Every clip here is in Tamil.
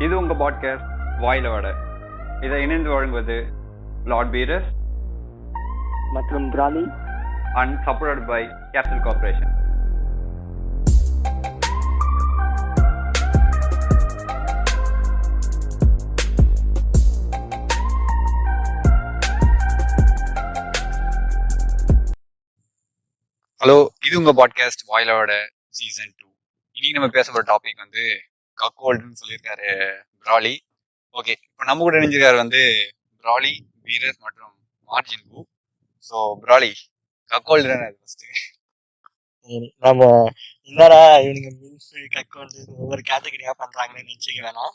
இது உங்கள் பாட்காஸ்ட் வாயில வட. இதை இணைந்து வழங்குவது லார்ட் பீரஸ் மற்றும் பிராலி and supported by capital corporation. Hello, இது உங்க பாட்காஸ்ட் வாயிலோட சீசன் 2. இன்னைக்கு நம்ம பேச போற டாபிக் வந்து கக்கோல்டுன்னு சொல்லியிருக்காரு பிராலி. ஓகே, இப்போ நம்ம கூட இணைஞ்சிருக்காரு வந்து பிராலி, வீரஸ் மற்றும் மார்ஜின் பூ. ஸோ பிராலி, கக்கோல்டு ஃபர்ஸ்ட் நம்ம என்னடா இவனுங்க மீன்ஸ் கக்கோண்டு ஒவ்வொரு கேட்டகரியா பண்றாங்கன்னு நினைச்சுக்க வேணாம்.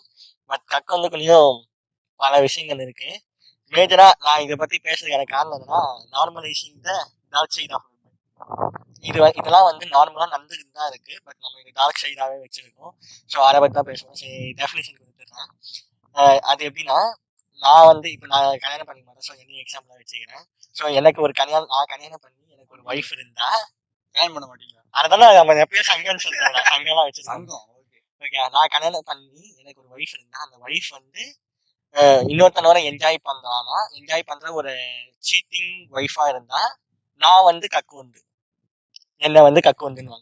பட் கக்கோண்டுக்குள்ளேயும் பல விஷயங்கள் இருக்கு. மேஜரா நான் இதை பத்தி பேசுறதுக்கான காரணம் என்னன்னா, normalising the dark side of இதெல்லாம் வந்து நார்மலா நடந்துகிட்டு தான் இருக்கு. பட் நம்ம இது டார்க் சைடாவே வச்சிருக்கோம். ஸோ அதை பத்தி தான் பேசுவோம். சரி, டெஃபினேஷன் கொடுத்துருக்கேன். அது எப்படின்னா, நான் வந்து இப்போ நான் கல்யாணம் பண்ணி மாட்டேன். ஸோ என்ன எக்ஸாம்பிளா வச்சுக்கிறேன். ஸோ எனக்கு ஒரு நான் கல்யாணம் பண்ணி எனக்கு ஒரு ஒய்ஃப் இருந்தா கல்யாணம் பண்ண மாட்டீங்களா? அதெல்லாம் நம்ம எப்பயும் சங்கம்னு சொல்றாங்க. சங்கம்லாம் வச்சிருக்கோம். ஓகே, நான் கல்யாணம் பண்ணி எனக்கு ஒரு ஒய்ஃப் இருந்தா அந்த ஒய்ஃப் வந்து இன்னொருத்தனோட என்ஜாய் பண்றானா, என்ஜாய் பண்ற ஒரு சீட்டிங் ஒய்ஃபா இருந்தா நான் வந்து கக்குண்டு, என்ன வந்து கக்குண்டுன்னு.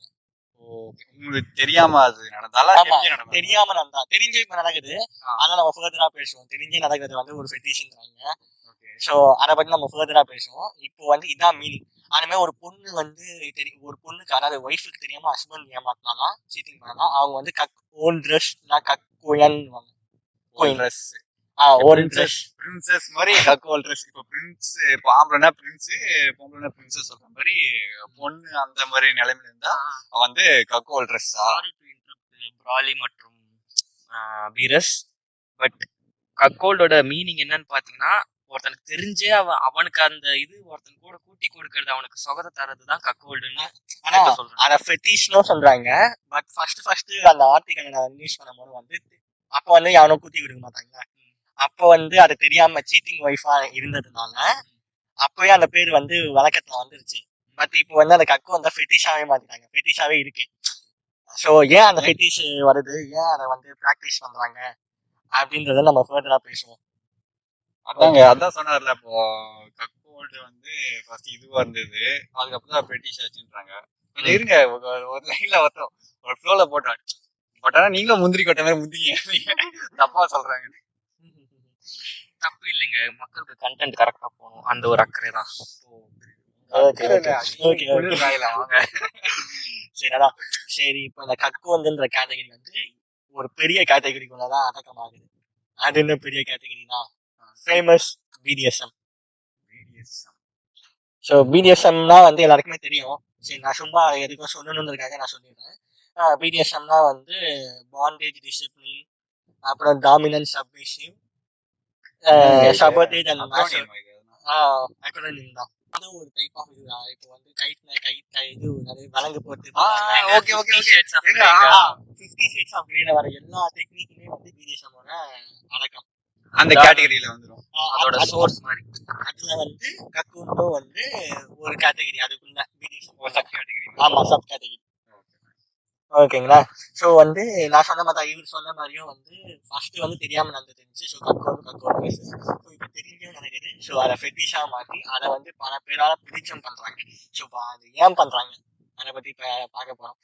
உங்களுக்கு தெரியாம அது நடந்தாலும் தெரியாம நடந்தா தெரிஞ்சே இப்ப நடக்குது. ஆனா நம்ம ஃபர்தரா பேசுவோம். தெரிஞ்சே நடக்கிறது வந்து ஒரு ஃபெட்டிஷன்றாங்க. ஸோ அதை பத்தி நம்ம ஃபர்தரா பேசுவோம். இப்போ வந்து இதான் மீனிங். அதுமே ஒரு பொண்ணு வந்து ஒரு பொண்ணுக்கு, அதாவது ஒய்ஃபுக்கு தெரியாம ஹஸ்பண்ட் ஏமாத்தினா, சீட்டிங் பண்ணா, அவங்க வந்து ஓன் ட்ரெஸ் கக்கோயன்வாங்க. ட்ரெஸ் ஓன் ட்ரெஸ் பிரின்சஸ் மாதிரி கக்கோல் ட்ரெஸ். இப்போ பிரின்ஸ், இப்போ ஆம்பளைனா பிரின்ஸ், பொம்பளைனா பிரின்சஸ் சொல்ற மாதிரி பொண்ணு அந்த மாதிரி நிலைமையில இருந்தா அவன் வந்து கக்கோல் ட்ரெஸ். பிராலி மற்றும் பீரஸ். பட் கக்கோல்டோட மீனிங் என்னன்னு பாத்தீங்கன்னா, ஒருத்தனுக்கு தெரிஞ்சே அவனுக்கு அந்த இது ஒருத்தன் கூட கூட்டி கொடுக்கறது, அவனுக்கு சொகத்தை தரதுதான் கக்கோல்டுன்னு அத ஃபெட்டிஷ்னு சொல்றாங்க. பட் ஃபர்ஸ்ட் அந்த ஆர்டிகல் நான் யூஸ் பண்ணும்போது வந்து அப்ப வந்து அவனும் கூட்டி கொடுக்க மாட்டாங்க. அப்ப வந்து அது தெரியாம சீட்டிங் ஒய்ஃபா இருந்ததுனால அப்பவே அந்த பேர் வந்து வழக்கத்துல வந்துருச்சு. பட் இப்போ வந்து அந்த கக்கு வந்து ஃபெட்டிஷாவே மாத்திட்டாங்க. ஃபெட்டிஷாவே இருக்கு. ஸோ ஏன் அந்த ஃபெட்டிஷ் வருது, ஏன் அதை வந்து ப்ராக்டிஸ் பண்றாங்க அப்படின்றத நம்ம ஃபர்தரா பேசுவோம். அதான் சொன்னார்ல, இப்போ கக்கோல்டு வந்து ஃபர்ஸ்ட் இதுவா இருந்தது, அதுக்கப்புறம் தான் பிரிட்டிஷ் ஆச்சுன்றாங்க. கொஞ்சம் இருங்க, ஒரு லைன்ல வரட்டும், ஒரு ஃப்ளோல போட்டோம். பட் ஆனா நீங்களும் முந்திரி கொட்ட மாதிரி முந்திங்க தப்பா சொல்றாங்க. தப்பு இல்லைங்க, மக்களுக்கு கண்டென்ட் கரெக்டா போகணும், அந்த ஒரு அக்கறை தான். சரி, இப்போ இந்த கக்கோந்துன்ற கேட்டகரி வந்து ஒரு பெரிய கேட்டகரிக்குள்ளதான் அடக்கமாகுது. அது என்ன பெரிய கேட்டகரினா, ஃபேமஸ் பிடிஎஸ்எம். ஸோ பிடிஎஸ்எம்னா வந்து எல்லாருக்குமே தெரியும். சரி, நான் சும்மா எதுக்கும் சொல்லணுன்றதுக்காக நான் சொல்லிடுறேன். பிடிஎஸ்எம்னா வந்து பாண்டேஜ், டிசிப்ளின், அப்புறம் டாமினன்ஸ், சப்மிஷன், சபோர்டேஜ் அண்ட் அக்ரோனிம் தான். அது ஒரு டைப் ஆஃப் இது. இப்போ வந்து இது வழங்கு போட்டு 50 ஷேட்ஸ் ஆஃப் கிரேல வர எல்லா டெக்னிக்குமே வந்து பிடிஎஸ்எம்மோட அடக்கம் அந்த கேட்டகரியில வந்துரும். அதோட சோர்ஸ் மாதிரி. அதுல வந்து கக்குண்டோ வந்து ஒரு கேட்டகரி, அதுக்குள்ள பிடிஎஸ்எம் ஒரு சப் கேட்டகரி. ஆமா, சப் கேட்டகரி. ஓகேங்களா? ஸோ வந்து நான் சொன்ன மாதிரி இவர் சொன்ன மாதிரியும் வந்து ஃபர்ஸ்ட் வந்து தெரியாம நடந்துருந்துச்சு. ஸோ கக்கோடு ஸோ இப்போ தெரிஞ்சே நடக்குது. ஸோ அதை ஃபெட்டிஷா மாற்றி அதை வந்து பல பேரால பிடிச்சம் பண்றாங்க. ஸோ அது ஏன் பண்றாங்க அதை பத்தி பார்க்க போறோம்.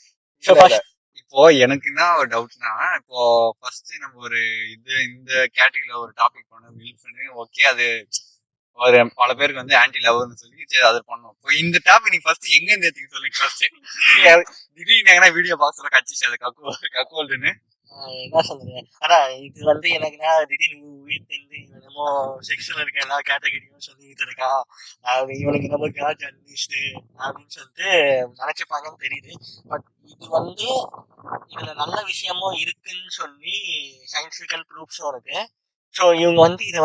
இப்போ எனக்கு என்ன ஒரு டவுட்னா, இப்போ ஃபர்ஸ்ட் நம்ம ஒரு இந்த கேட்டகரியில ஒரு டாபிக் பண்ண ஓகே, அது ஒரு பல பேருக்கு வந்து ஆன்டி லவ்னு சொல்லி சரி அதை பண்ணோம். இப்போ இந்த டாபிக் நீங்க ஃபர்ஸ்ட் எங்க இருந்து எடுத்துக்க சொல்லி ஃபர்ஸ்ட் திடீர்னு வீடியோ பாக்ஸ்ல கட்சிச்சு அது கக்கோல்டுன்னு என்ன சொல்றீங்க? ஆனா இது வந்து எனக்குன்னா திடீர்னு உயிர் தெரிந்து என்னமோ செக்ஷன் இருக்க எல்லா கேட்டகரியும் சொல்லிட்டு இருக்கான், இவனுக்கு என்னமோ ஜர்னலிஸ்ட் அப்படின்னு சொல்லிட்டு நினைச்சுப்பாங்கன்னு தெரியுது. பட் இது வந்து இதுல நல்ல விஷயமும் இருக்குன்னு சொல்லி சயின்டிபிக்கல் ப்ரூஃப்ஸும் இருக்கு. ஸோ இவங்க வந்து இதை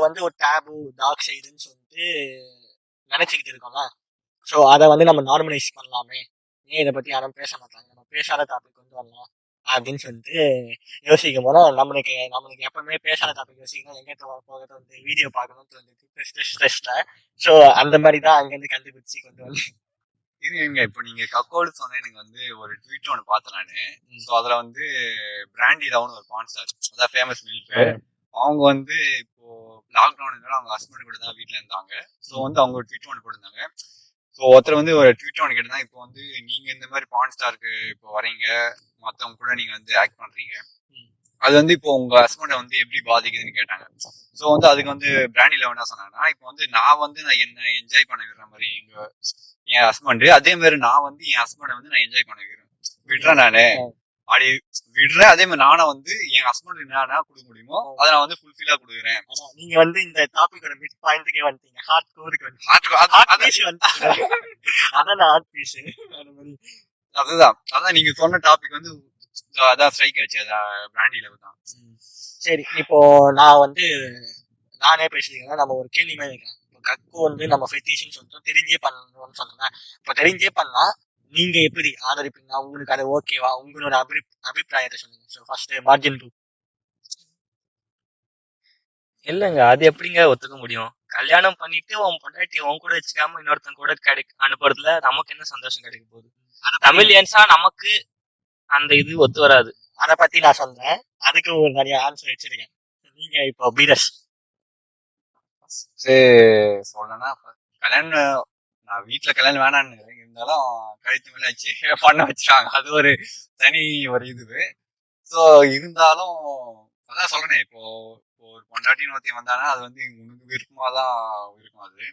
வந்து ஒரு டேபு, டார்க் சைடுன்னு சொல்லிட்டு நினைச்சுக்கிட்டு இருக்கோம்ல. ஸோ அதை வந்து நம்ம நார்மலைஸ் பண்ணலாமே, ஏன் இதை பத்தி யாரும் பேச மாட்டாங்க, நம்ம பேசாத டாபிக் கொண்டு வரலாம் அப்படின்னு சொல்லிட்டு யோசிக்கும் போது நம்மளுக்கு எப்பவுமே பேசாத டாபிக் யோசிக்கணும், எங்க போகிறது வந்து வீடியோ பார்க்கணும்னு சொல்லிட்டு ஸ்ட்ரெஸ்ல. ஸோ அந்த மாதிரி தான் அங்கேருந்து கண்டுபிடிச்சி கொண்டு வந்து இருங்க இப்போ நீங்க கக்கோடு சொன்னேன், எனக்கு வந்து ஒரு ட்வீட் ஒன்று பார்த்தேன் நானு. ஸோ அதுல வந்து பிராண்டி டவுன் ஒரு பான் ஸ்டார், அதான் ஃபேமஸ் மில்க். அவங்க வந்து இப்போ லாக்டவுனுக்கு அவங்க ஹஸ்பண்ட் கூட தான் வீட்டுல இருந்தாங்க. ஸோ வந்து அவங்க ஒரு ட்வீட் ஒன்று போட்டிருந்தாங்க. ஸோ ஒருத்தர் வந்து ஒரு ட்வீட் ஒன்று கேட்டிருந்தாங்க, இப்போ வந்து நீங்க இந்த மாதிரி பான் ஸ்டாருக்கு இப்போ வரீங்க, மற்றவங்க கூட நீங்க வந்து ஆக்ட் பண்றீங்க, அது வந்து இப்போ உங்க ஹஸ்பண்டை வந்து எப்படி பாதிக்குதுன்னு கேட்டாங்க. ஸோ வந்து அதுக்கு வந்து பிராண்டில என்ன சொன்னாங்கன்னா, இப்போ வந்து நான் என்ன என்ஜாய் பண்ண விடுற மாதிரி என் ஹஸ்பண்ட், அதே மாதிரி நான் வந்து என் ஹஸ்பண்டை வந்து நான் என்ஜாய் பண்ண விடுறேன் நானு அப்படி விடுறேன். அதே மாதிரி நானும் வந்து என் ஹஸ்பண்ட் என்ன கொடுக்க முடியுமோ அதை நான் வந்து ஃபுல்ஃபில்லா கொடுக்குறேன். நீங்க வந்து இந்த டாபிக்கோட மிட் பாயிண்ட்க்கே வந்துட்டீங்க, ஹார்ட் கோருக்கு வந்துட்டீங்க. அதான் ஹார்ட் பீஸ். அதான் நீங்க சொன்ன டாபிக் வந்து அதான் ஸ்ட்ரைக் ஆச்சு, அதான் பிராண்டில தான். சரி, இப்போ நான் வந்து நானே பேசுறீங்கன்னா நம்ம ஒரு கேள்வி மாதிரி இருக்கேன். கக்கு வந்து நம்ம ஃபெட்டிஷன் சொல்லிட்டோம், தெரிஞ்சே பண்ணணும்னு சொன்னேன். இப்போ தெரிஞ்சே பண்ணா நீங்க எப்படி ஆதரிப்பீங்க? உங்களுக்கு அது ஓகேவா? உங்களோட அபிப்பிராயத்தை சொல்லுங்க. So first margin 2. இல்லங்க, அது எப்படிங்க ஒத்துக்க முடியும்? கல்யாணம் பண்ணிட்டு உன் பொண்டாட்டி உன் கூட வச்சுக்காம இன்னொருத்தன் கூட அனுப்புறதுல நமக்கு என்ன சந்தோஷம் கிடைக்க போகுது? தமிழியன்ஸா நமக்கு அந்த இது ஒத்து வராது. அதை பத்தி நான் சொல்றேன், அதுக்கு ஒரு நிறைய ஆன்சர் வச்சிருக்கேன். நீங்க இப்போ பீரஸ் சொல்லணும்னா, கல்யாணம் நான் வீட்டுல கல்யாணம் வேணான்னு இருந்தாலும் கழுத்து மேல வச்சு பண்ண வச்சுட்டாங்க, அது ஒரு தனி ஒரு இதுவு. ஸோ இருந்தாலும் அதான் சொல்றேன், இப்போ ஒரு பொண்டாட்டின்னு ஒருத்தி வந்தானா அது வந்து உனக்கு விருப்பமாதான் இருக்கும். அது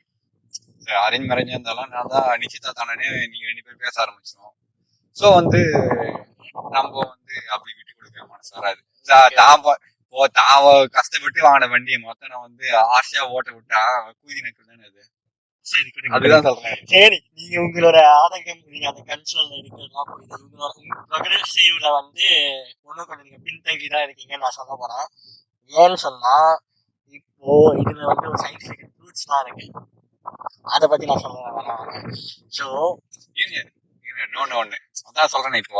அரேஞ்ச் மேரேஜா இருந்தாலும் நான் தான் நிச்சயதானே நீங்க 2 பேரும் பேச ஆரம்பிச்சிடும். ஸோ வந்து நம்ம வந்து அப்படி விட்டு கொடுக்க மனசு வராது. தான் கஷ்டப்பட்டு வாங்கின வண்டியை மொத்தம் நான் வந்து ஆசையா ஓட்ட விட்டா கூதி நக்கு தானே அது. சரி, அதுதான் சொல்றேன். சரி, நீங்க உங்களோட ஆதங்கம், நீங்க அந்த கன்சோல்ல இருக்கிறதுலாம் புரியுது. உங்களோட ப்ரொக்ரெசிவ்ல வந்து ஒன்னும் கொஞ்சம் நீங்க பின்தங்கி தான் இருக்கீங்கன்னு நான் சொல்ல போறேன். ஏன்னு சொன்னா, இப்போ இதுல வந்து ஒரு சயின்டிபிக் ட்ரூத்ஸ் தான் இருக்கு, அதை பத்தி நான் சொல்ல வரேன். ஸோ ஒண்ணு அதான் சொல்றேன், இப்போ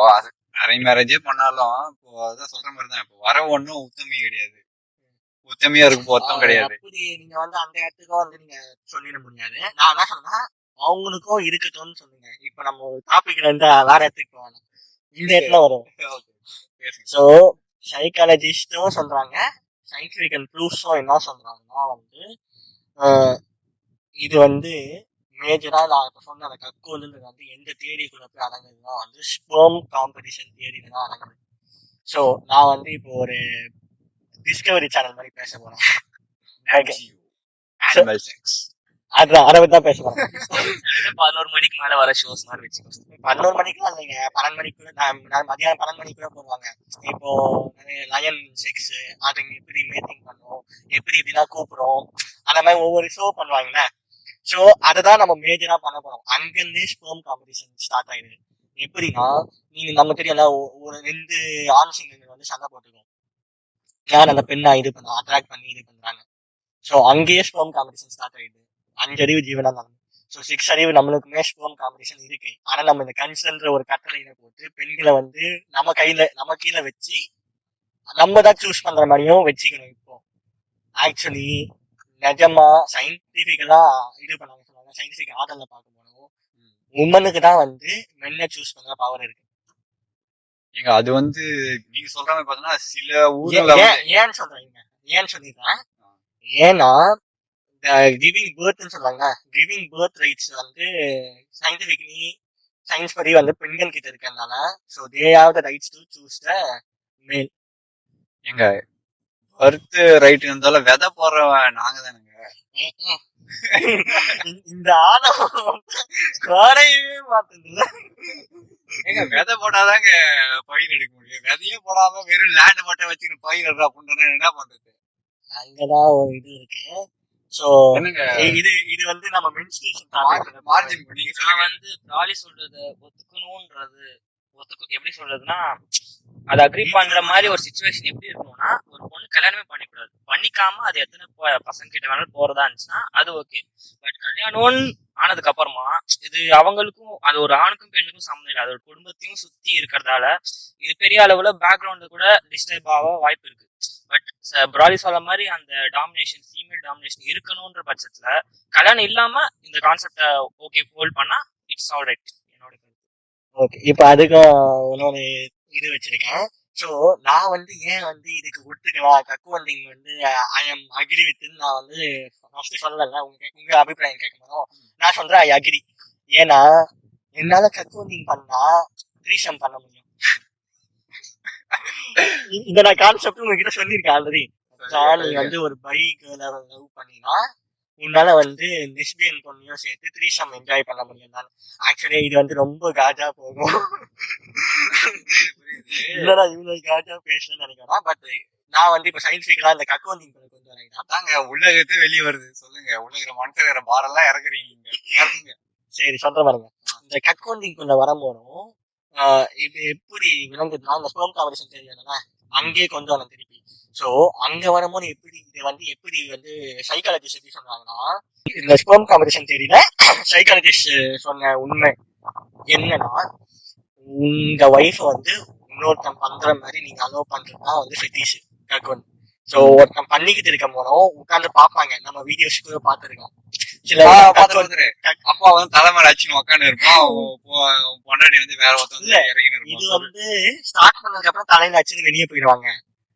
அரேஞ்ச் மேரேஜே பண்ணாலும் இப்போ அதான் சொல்ற மாதிரி தான், இப்போ வர ஒன்னும் உத்தமி கிடையாது, உத்தமியா இருக்கும் பொருத்தம் கிடையாது. அப்படி நீங்க வந்து அந்த இடத்துக்கும் வந்து நீங்க சொல்லிட முடியாது. நான் என்ன சொன்னா, அவங்களுக்கும் இருக்கட்டும்னு சொல்லுங்க. இப்ப நம்ம ஒரு டாபிக்ல இருந்து வேற இடத்துக்கு போகணும், இந்த இடத்துல வரும். ஸோ சைக்காலஜிஸ்டும் சொல்றாங்க, சயின்டிபிக் ப்ரூஃப்ஸும் என்ன சொல்றாங்கன்னா வந்து இது வந்து மேஜரா நான் இப்ப சொன்ன அந்த கக்குன்றது வந்து எந்த தியரிக்குள்ள போய் அடங்குதுன்னா வந்து ஸ்பெர்ம் காம்படிஷன் தியரியில தான் அடங்குது. ஸோ நான் வந்து இப்போ ஒரு டிஸ்கவரி சேனல் மாதிரி பேச போறேன். அதான் அதை பத்தி தான் பேச போறேன். 11 மணிக்கு மேல வர ஷோஸ் மாதிரி வச்சுக்கோங்க. 11 மணிக்குலாம் இல்லைங்க, 12 மணிக்குள்ள நான் மதியானம் 12 மணிக்குள்ள போடுவாங்க. இப்போ லயன் செக்ஸ் அதுங்க எப்படி மேட்டிங் பண்ணும், எப்படி இப்படிலாம் கூப்பிடும், அந்த மாதிரி ஒவ்வொரு ஷோ பண்ணுவாங்கல்ல. ஸோ அதை தான் நம்ம மேஜரா பண்ண போறோம். அங்கிருந்தே ஸ்பெர்ம் காம்படிஷன் ஸ்டார்ட் ஆயிடுது. எப்படின்னா, நீங்க நம்ம தெரியல, ஒரு 2 ஆண் சிங்கங்கள் வந்து சண்டை போட்டுக்கும், யார் அந்த பெண்ணா இது பண்ண அட்ராக்ட் பண்ணி இது பண்றாங்க. ஸோ அங்கேயே ஸ்பெர்ம் காம்படிஷன் ஸ்டார்ட் ஆயிடுது. 5 அறிவு ஜீவனா இருந்தாங்க. ஸோ 6 அறிவு நம்மளுக்குமே ஸ்பெர்ம் காம்படிஷன் இருக்கு. ஆனா நம்ம இந்த கன்சென்ட்ற ஒரு கட்டளையில போட்டு பெண்களை வந்து நம்ம கீழே வச்சு நம்ம தான் சூஸ் பண்ற மாதிரியும் வச்சுக்கணும். இப்போ ஆக்சுவலி நிஜமா சயின்டிபிக்கலா இது பண்ணாங்க சொல்லுவாங்க, சயின்டிபிக் ஆர்டர்ல பார்க்க போனோம், உமனுக்கு தான் வந்து மென்னை சூஸ் பண்ற பவர் இருக்கு. ஏங்க அது வந்து நீங்க சொல்ற மாதிரி பார்த்தோம்னா சில ஊர்ல ஏன்னு சொல்றேன், ஏன்னா கிவிங் பர்த்னு சொல்றாங்க, கிவிங் பர்த் ரைட்ஸ் வந்து சயின்டிபிக்லி சயின்ஸ் படி வந்து பெண்கள் கிட்ட இருக்கிறதுனால, so they have the rights to choose the male. எங்க பர்த் ரைட் இருந்தாலும் விதை போடுறவன் நாங்க தானுங்க. இந்த ஆணவம் குறையவே மாட்டேங்குது. ஏங்க விதை போட்டாதாங்க பயிர் எடுக்க முடியும், விதையே போடாம வெறும் லேண்ட் மட்டும் வச்சுக்கிட்டு பயிர் எடுறா அப்படின்னா என்ன பண்றது? அங்கதான் ஒரு இது இருக்கு. சோ இது வந்து நம்ம மென்ஸ்ட்ரேஷன் மார்ஜின் நீங்க நான் வந்து ப்ராலி சொல்றத ஒத்துக்கணும்ன்றது எப்படி சொல்றதுன்னா, அது அக்ரி பண்ற மாதிரி ஒரு சிச்சுவேஷன் எப்படி இருக்கணும்னா, ஒரு பொண்ணு கல்யாணமே பண்ணிக்கூடாது, பண்ணிக்காம அது எத்தனை பசங்க கிட்ட வேணாலும் போறதா இருந்துச்சுன்னா அது ஓகே. பட் கல்யாணம் ஆனதுக்கு அப்புறமா இது அவங்களுக்கும், அது ஒரு ஆணுக்கும் பெண்ணுக்கும் சம்மந்தம் இல்லை, அது ஒரு குடும்பத்தையும் சுத்தி இருக்கிறதால இது பெரிய அளவுல பேக்ரவுண்ட் கூட டிஸ்டர்ப் ஆக வாய்ப்பு இருக்கு. பட் ப்ராலி சொல்ற மாதிரி அந்த டாமினேஷன், ஃபீமேல் டாமினேஷன் இருக்கணும்ன்ற பட்சத்துல கல்யாணம் இல்லாம இந்த கான்செப்டை ஓகே ஹோல்ட் பண்ணா இட்ஸ் ஆல் ரைட். ஓகே, இப்ப அதுக்கும் இன்னொரு இது வச்சிருக்கேன். சோ நான் வந்து ஏன் வந்து இதுக்கு ஒத்துக்கலாம், கக்குவண்டிங் வந்து ஐ எம் அக்ரி வித், நான் வந்து ஃபர்ஸ்ட் சொல்லல, உங்க அபிப்பிராயம் கேட்கணும். நான் சொல்றேன் ஐ அக்ரி. ஏன்னா என்னால கக்குவண்டிங் பண்ணா த்ரீசம் பண்ண முடியும். இந்த நான் கான்செப்ட் உங்ககிட்ட சொல்லியிருக்கேன் ஆல்ரெடி. நீ வந்து ஒரு பை கேர்ள லவ் பண்ணினா உன்னால வந்து லெஸ்பியன் பொண்ணையும் சேர்த்து த்ரீசம் என்ஜாய் பண்ண முடியும். ஆக்சுவலி இது வந்து ரொம்ப காஜா போகும். இல்லடா இவ்வளவு காஜா பேசணும்னு நினைக்கிறேன். பட் நான் வந்து இப்ப சயின்டிபிக்கலா இந்த கக்குவண்டிங் கொண்டு வரேன். அதாங்க உலகத்தை வெளியே வருது. சொல்லுங்க, உலகிற மனுஷங்கிற பாரெல்லாம் இறக்குறீங்க. சரி, சொல்ற பாருங்க. இந்த கக்குவண்டிங் கொண்டு வரும்போதும் இது எப்படி விளங்குதுன்னா, இந்த ஸ்பெர்ம் காம்படிஷன் தெரியாதுன்னா அங்கேயே கொண்டு வரணும் திருப்பி. சோ அங்க வரும்போது எப்படி இது வந்து எப்படி வந்து சைக்காலஜிஸ்ட் எப்படி சொன்னாங்கன்னா, இந்த ஸ்பெர்ம் காம்படிஷன் தெரியல, சைக்காலஜிஸ்ட் சொன்ன உண்மை என்னன்னா, உங்க ஒய்ஃப் வந்து இன்னொருத்தன் பண்ற மாதிரி நீங்க அலோவ் பண்றதுதான் வந்து ஃபெட்டிஷ் கக்குவன். சோ ஒருத்தன் பண்ணிக்கிட்டு இருக்க போனோம் உட்காந்து பாப்பாங்க. நம்ம வீடியோஸ் கூட பாத்துருக்கோம். சில அப்பா வந்து தலைமையில ஆச்சுன்னு உட்காந்து இருப்பான், பொண்டாடி வந்து வேற ஒருத்தன் இறங்கி. இது வந்து ஸ்டார்ட் பண்ணதுக்கு அப்புறம் தலையில ஆச்சுன்னு வெளியே போயிடுவாங்க.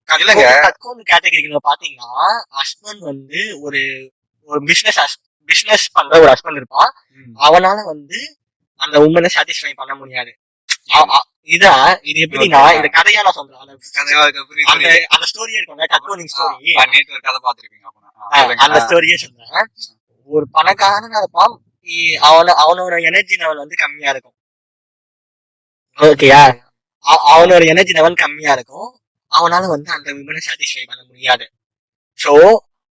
கக்குவன் கேட்டகரிக்குள்ள பாத்தீங்கன்னா ஹஸ்பண்ட் வந்து ஒரு ஒரு பிசினஸ் பண்ற ஒரு ஹஸ்பண்ட் இருப்பான். அவனால வந்து அந்த உமனை சாட்டிஸ்ஃபை பண்ண முடியாது. இது எப்படின்னா, இந்த கதையா நான் சொல்றேன். அந்த ஸ்டோரி இருக்கும்ல, கக்குவனிங் ஸ்டோரி, அந்த ஸ்டோரியே சொல்றேன். ஒரு பணக்காரன் இருப்பான், அவனோட எனர்ஜி லெவல் வந்து கம்மியா இருக்கும். ஓகேயா, அவனோட எனர்ஜி லெவல் கம்மியா இருக்கும். அவனால வந்து அந்த விமனை சாட்டிஸ்ஃபை பண்ண முடியாது. சோ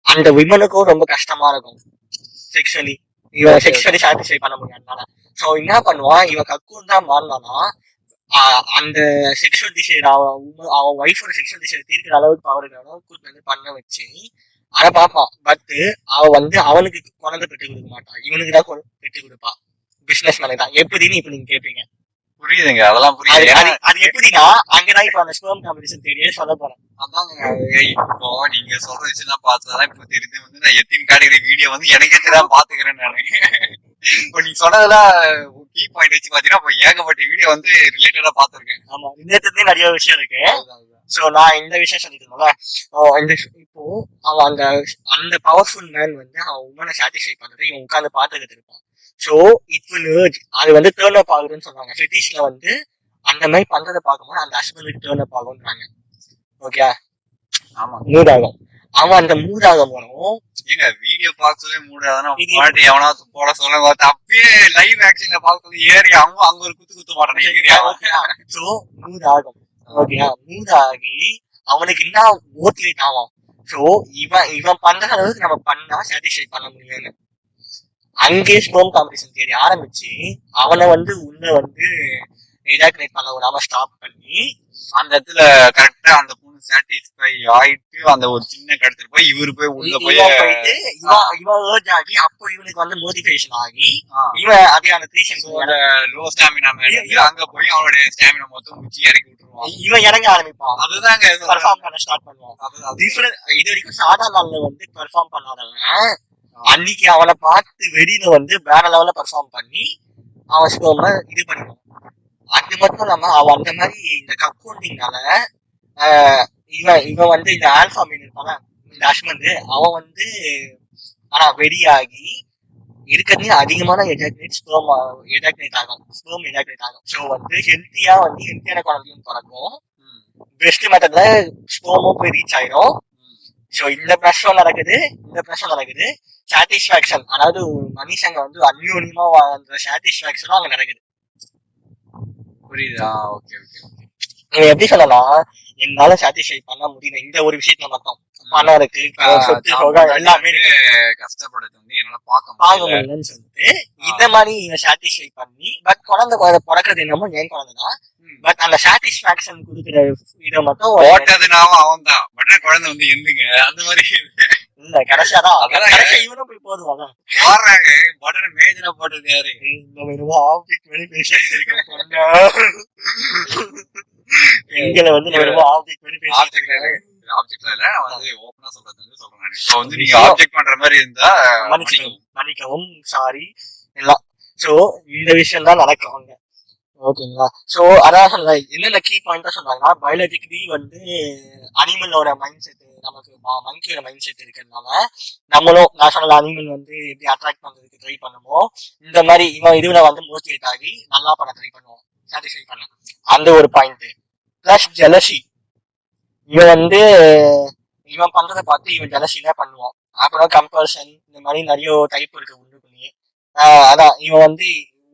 அந்த விமனுக்கும் ரொம்ப கஷ்டமா இருக்கும் செக்ஷுவலி சாட்டிஸ்ஃபை பண்ண முடியாதுனால. சோ என்ன பண்ணுவான், இவன் கக்குவன் தான் மாறினானா அந்த செக்ஷுவல் டிசைர் அவன் ஒய்ஃபோட செக்ஷுவல் டிசைர் தீர்க்கிற அளவுக்கு அவருக்கு பண்ண வச்சு அதை பார்ப்பான். பட் அவ வந்து அவனுக்கு குழந்தை பெற்று கொடுக்க மாட்டான், இவனுக்கு தான் பெற்று கொடுப்பா. பிசினஸ் மேனே தான். எப்படின்னு இப்ப நீங்க கேட்பீங்க. புரியுதுங்க, அதெல்லாம் புரியுது. அது எப்படின்னா அங்கதான் இப்ப அந்த ஸ்பெர்ம் காம்படிஷன் தெரிய சொல்ல போறேன். இப்போ நீங்க சொல்ற விஷயம் பார்த்ததான் இப்ப தெரிஞ்சு வந்து நான் எத்தனை கேட்டகரி வீடியோ வந்து எனக்கே தெரியாம பாத்துக்கிறேன் நானு. இப்போ நீங்க சொன்னதெல்லாம் கீ பாயிண்ட் வச்சு பாத்தீங்கன்னா ஏகப்பட்ட வீடியோ வந்து ரிலேட்டடா பாத்துருக்கேன். ஆமா, ரிலேட்டட்லயே நிறைய விஷயம் இருக்கு. சோ நான் இந்த விஷயம் சொல்லிட்டு இப்போ அவன் அந்த பவர்ஃபுல் மேன் வந்து அவன் உமனை சாட்டிஸ்ஃபை பண்றது இவன் உட்காந்து பாத்துக்கிட்டு இருப்பான். சோ இட் வில் அது வந்து டேர்ன் அப் ஆகுதுன்னு சொல்றாங்க. ஃபெட்டிஷ்ல வந்து அந்த மாதிரி பண்றதை பார்க்கும்போது அந்த ஹஸ்பண்டுக்கு டேர்ன் அப் ஆகும்ன்றாங்க. ஓகே, ஆமா, மூட் ஆகும். அவன் அந்த மூட் ஆகும் போனோம். ஏங்க வீடியோ பார்க்கவே மூட் ஆகுதுன்னா எவனாவது போட சொல்ல அப்பயே லைவ் ஆக்ஷன்ல பார்க்கறது ஏறி அங்க ஒரு குத்து மாட்டானே. சோ மூட் ஆகும். ஓகேயா, மூட் ஆகி அவனுக்கு என்ன மோட்டிவேட் ஆகும். சோ இவன் பண்ற அளவுக்கு நம்ம பண்ணா சாட்டிஸ்ஃபை பண்ண முடியும்னு அங்கே ஸ்பெர்ம் காம்படிஷன் தேடி ஆரம்பிச்சு அவனை வந்து உள்ள வந்து எஜாகுலேட் பண்ண விடாம ஸ்டாப் பண்ணி அந்த இடத்துல கரெக்டா அந்த பொண்ணு சாட்டிஸ்ஃபை ஆயிட்டு அந்த ஒரு சின்ன கடத்துல போய் இவரு போய் உள்ள போயிட்டு இவன் ஏர்ஜ் ஆகி அப்போ இவனுக்கு வந்து மோட்டிவேஷன் ஆகி இவன் அதே அந்த லோ ஸ்டாமினா அங்க போய் அவனுடைய ஸ்டாமினா மொத்தம் முச்சி இறக்கி விட்டுருவான். இவன் இறங்க ஆரம்பிப்பான். அதுதாங்க பெர்ஃபார்ம் பண்ண ஸ்டார்ட் பண்ணுவான். இது வரைக்கும் சாதா நாள்ல வந்து பெர்ஃபார்ம் பண்ணாதவன் அன்னைக்கு அவனை பார்த்து வெளியில வந்து வேற லெவல்ல பெர்ஃபார்ம் பண்ணி அவன் ஸ்பெர்ம இது பண்ணிடுவான். அது மட்டும் இல்லாம அவன் அந்த மாதிரி இந்த கக்குவண்டிங்னால இவன் வந்து இந்த ஆல்பா மீன் இருப்பாங்க, இந்த ஹஸ்பண்ட், அவன் வந்து ஆனா வெடியாகி இருக்கிறதுலே அதிகமான ஸ்பெர்ம் எஜாகுலேட் ஆகும். ஸோ வந்து ஹெல்த்தியான குழந்தையும் பிறக்கும். பெஸ்ட் மெத்தட்ல ஸ்பெர்மும் போய் ரீச் ஆயிடும். ஸோ இந்த பிரச்சனை நடக்குது. சாட்டிஸ்பாக்சன், அதாவது மனுஷங்க வந்து அந்யோன்யமா வாழ்ற சாட்டிஸ்பாக்சனும் அங்க நடக்குது. புரியுதா? Okay okay. நீங்க எப்படி சொல்லலாம், என்னால சாட்டிஸ்ஃபை பண்ண முடியல இந்த ஒரு விஷயத்துல மட்டும். பணம் இருக்கு, சொத்து எல்லாமே கஷ்டப்படுறது வந்து என்னால பார்க்க முடியலன்னு சொல்லிட்டு இந்த மாதிரி சாட்டிஸ்ஃபை பண்ணி, பட் குழந்தை பிறக்கிறது என்னமோ என் குழந்தைதான். பட் அந்த சாட்டிஸ்பாக்சன் கொடுக்குற இதை மட்டும் ஓட்டதுனாவும் அவன் தான். பட் குழந்தை வந்து எந்துங்க அந்த மாதிரி இல்ல, கடைசியாதான் இவனும் போய் போடுவாங்க போடுறாங்க. பட்டன் மேஜரா போட்டது யாரு? ஆப்ஜெக்ட் வெளியே பேசிட்டு எங்களை வந்து ஆப்ஜெக்ட் வெளியே பேசிட்டு ஆப்ஜெக்ட்ல இல்ல, நான் வந்து ஓபனா சொல்றது வந்து சொல்றேன். இப்போ வந்து நீங்க ஆப்ஜெக்ட் பண்ற மாதிரி இருந்தா மன்னிக்கவும் சாரி எல்லாம். சோ இந்த விஷயம் தான் நடக்கும் அங்க. ஓகேங்களா. சோ அதான் சொல்ல என்னென்ன கீ பாயிண்டா சொன்னாங்கன்னா, பயாலஜிக்கலி வந்து அனிமலோட மைண்ட் செட், நமக்கு மங்கியோட மைண்ட் செட் இருக்கிறதுனால நம்மளும் நான் சொன்ன அனிமல் வந்து எப்படி அட்ராக்ட் பண்றதுக்கு ட்ரை பண்ணுமோ, இந்த மாதிரி இவன் இதுல வந்து மோட்டிவேட் ஆகி நல்லா பண்ண ட்ரை பண்ணுவோம், சாட்டிஸ்ஃபை பண்ண. அந்த ஒரு பாயிண்ட். பிளஸ் ஜெலசி, இவன் வந்து இவன் பண்றதை பார்த்து இவன் ஜெலசில பண்ணுவான். அப்புறம் கம்பல்ஷன், இந்த மாதிரி நிறைய டைப் இருக்கு உள்ளுக்குள்ளேயே. அதான் இவன் வந்து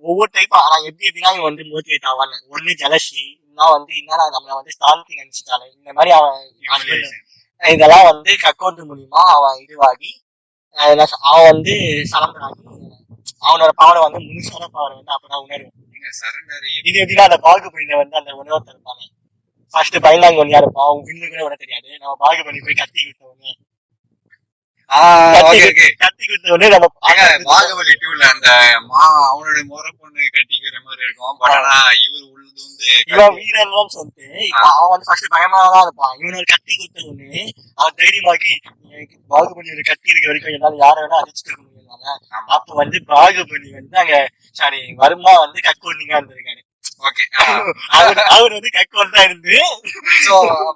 ஒவ்வொரு டைப்பா, ஆனா எப்படின்னா இவன் வந்து மோட்டிவேட் ஆவான்னு. ஒண்ணு ஜெலசி, இன்னும் வந்து என்னன்னா நம்மள வந்து ஸ்டாண்டிங் நினைச்சிட்டாலே, இந்த மாதிரி அவன் இதெல்லாம் வந்து கக்கோட்டு மூலியமா அவன் இதுவாகி அவன் வந்து சரண்டர் ஆகி அவனோட பவரை வந்து முழுசான பவரை வந்து அப்பதான் உணர்வான். இது எப்படின்னா அந்த பாகுபலியில வந்து அந்த உணவத்தை இருப்பானே, ஃபர்ஸ்ட் பயந்தாங்க ஒன்னியா இருப்பான், அவங்க வில்லு கூட உனக்கு தெரியாது. நம்ம பாகுபலி போய் கத்தி கொடுத்தவொடனே கத்தி கொடுத்தவொடனே நம்ம பாகுபலி 2ல அந்த அவனுடைய முறை பொண்ணு கட்டிக்கிற மாதிரி இருக்கும். பட் ஆனா இவர் உள்ளது வந்து இவன் வீரன்லாம் சொல்லிட்டு அவன் வந்து ஃபர்ஸ்ட் பயமாதான் இருப்பான். இவனோட கத்தி கொடுத்தவொடனே அவன் தைரியமாக்கி பாகுபலி ஒரு கத்தி இருக்க வரைக்கும் என்னால யாரை வேணா அடிச்சுட்டு இருக்க முடியும். அப்ப வந்து பாகுபலி வந்து அங்க சாரி வருமா வந்து கக்கோண்டிங்கா இருந்திருக்காரு. அவர் வந்து கக்கோன் தான் இருந்து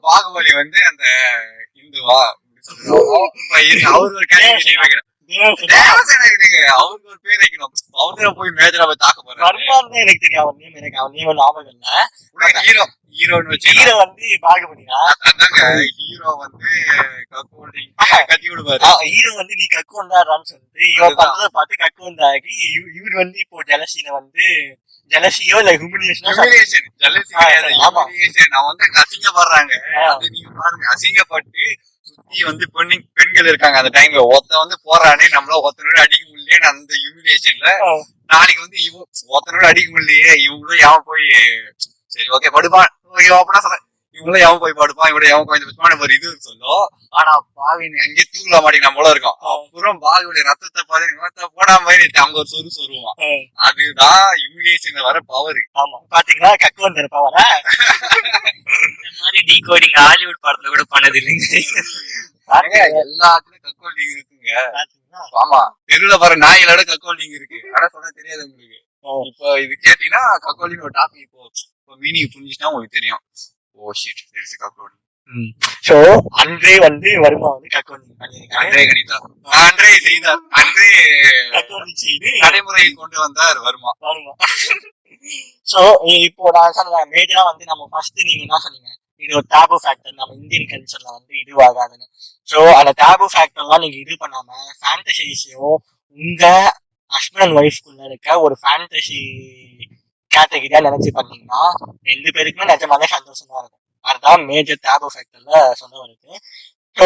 பாகுபலி வந்து அந்த இந்துவா அவரு ஒரு கேரக்டர் வைக்கிறேன், அவருக்கு ஒரு பேர் வைக்கணும். அவரு போய் மேஜரா போய் தாக்க போறாரு. எனக்கு தெரியும் அவன் நேம், எனக்கு அவன் நேம் ஞாபகம் இல்ல. ஹீரோ ஹீரோன்னு வச்சு ஹீரோ வந்து பாகுபலியா, அதாங்க ஹீரோ வந்து கத்தி விடுவாரு. ஹீரோ வந்து நீ கக்கோண்டான்னு சொல்லிட்டு இவன் பண்றதை பார்த்து கக்கோண்டாகி இவர் வந்து இப்போ ஜெலசில வந்து ஜெலசியோ இல்ல ஹியூமிலியேஷன் நான் வந்து அசிங்கப்படுறாங்க. அது நீங்க பாருங்க, அசிங்கப்பட்டு சுத்தி வந்து பெண்கள் இருக்காங்க அந்த டைம்ல. ஒருத்த வந்து போறானே நம்மள ஒருத்தனோட அடிக்க முடியலன்னு அந்த ஹியூமிலியேஷன்ல நாளைக்கு வந்து ஒருத்தனோட அடிக்க முடியலையே, இவங்களும் எவன் போய் சரி ஓகே படுப்பான், அப்படின்னா சொல்றேன், இவங்களும் எவன் போய் படுப்பான், இவட எவன் கொஞ்சம் பசுமான ஒரு இது சொல்லும். ஆனா பாவின்னு அங்கேயே தூங்கல மாட்டேங்க நம்மள இருக்கும். அப்புறம் பாவியோட ரத்தத்தை பார்த்து போடாம அவங்க ஒரு சொருவான். அதுதான் ஹியூமிலியேஷன்ல வர பவர். ஆமா பாத்தீங்களா, கக்குவன் பவர இந்த மாதிரி டீகோடிங் ஹாலிவுட் படத்துல கூட பண்ணது இல்லைங்க. எல்லாத்துலயும் கக்கோல்டிங் இருக்குங்க. ஆமா, தெருவுல வர நாய்களோட கக்கோல்டிங் இருக்கு. ஆனா சொல்ல தெரியாது உங்களுக்கு. இப்போ இது கேட்டீங்கன்னா கக்கோல்டிங் ஒரு டாபிக் இப்போ மீனிங் புரிஞ்சுச்சுன்னா உங்களுக்கு தெரியும். Oh shit, there is a cockroach. So அன்றே வந்து வருமா வந்து கக்கோல்டிங் பண்ணிருக்காங்க. அன்றே கணிதா, அன்றே செய்தார், அன்றே கக்கோல்டிங் செய்து நடைமுறையில் கொண்டு வந்தார் வருமா. சோ இப்போ நான் சொன்ன மேஜரா வந்து நம்ம ஃபர்ஸ்ட் நீங்க என்ன சொன்னீங்க, இது ஒரு டேபு ஃபேக்டர் நம்ம இந்தியன் கல்ச்சர்ல வந்து இதுவாகாதுன்னு. சோ அந்த டேபு ஃபேக்டர்லாம் நீங்க இது பண்ணாம ஃபேண்டசிஸையும் உங்க ஹஸ்பண்ட் அண்ட் ஒய்ஃப்குள்ள இருக்க ஒரு ஃபேண்டசி கேட்டகிரியா நினைச்சு பண்ணீங்கன்னா ரெண்டு பேருக்குமே நிஜமாலே சந்தோஷமா இருக்கும். அதுதான் மேஜர் டேபு ஃபேக்டர்ல சொல்ல வருது. ஸோ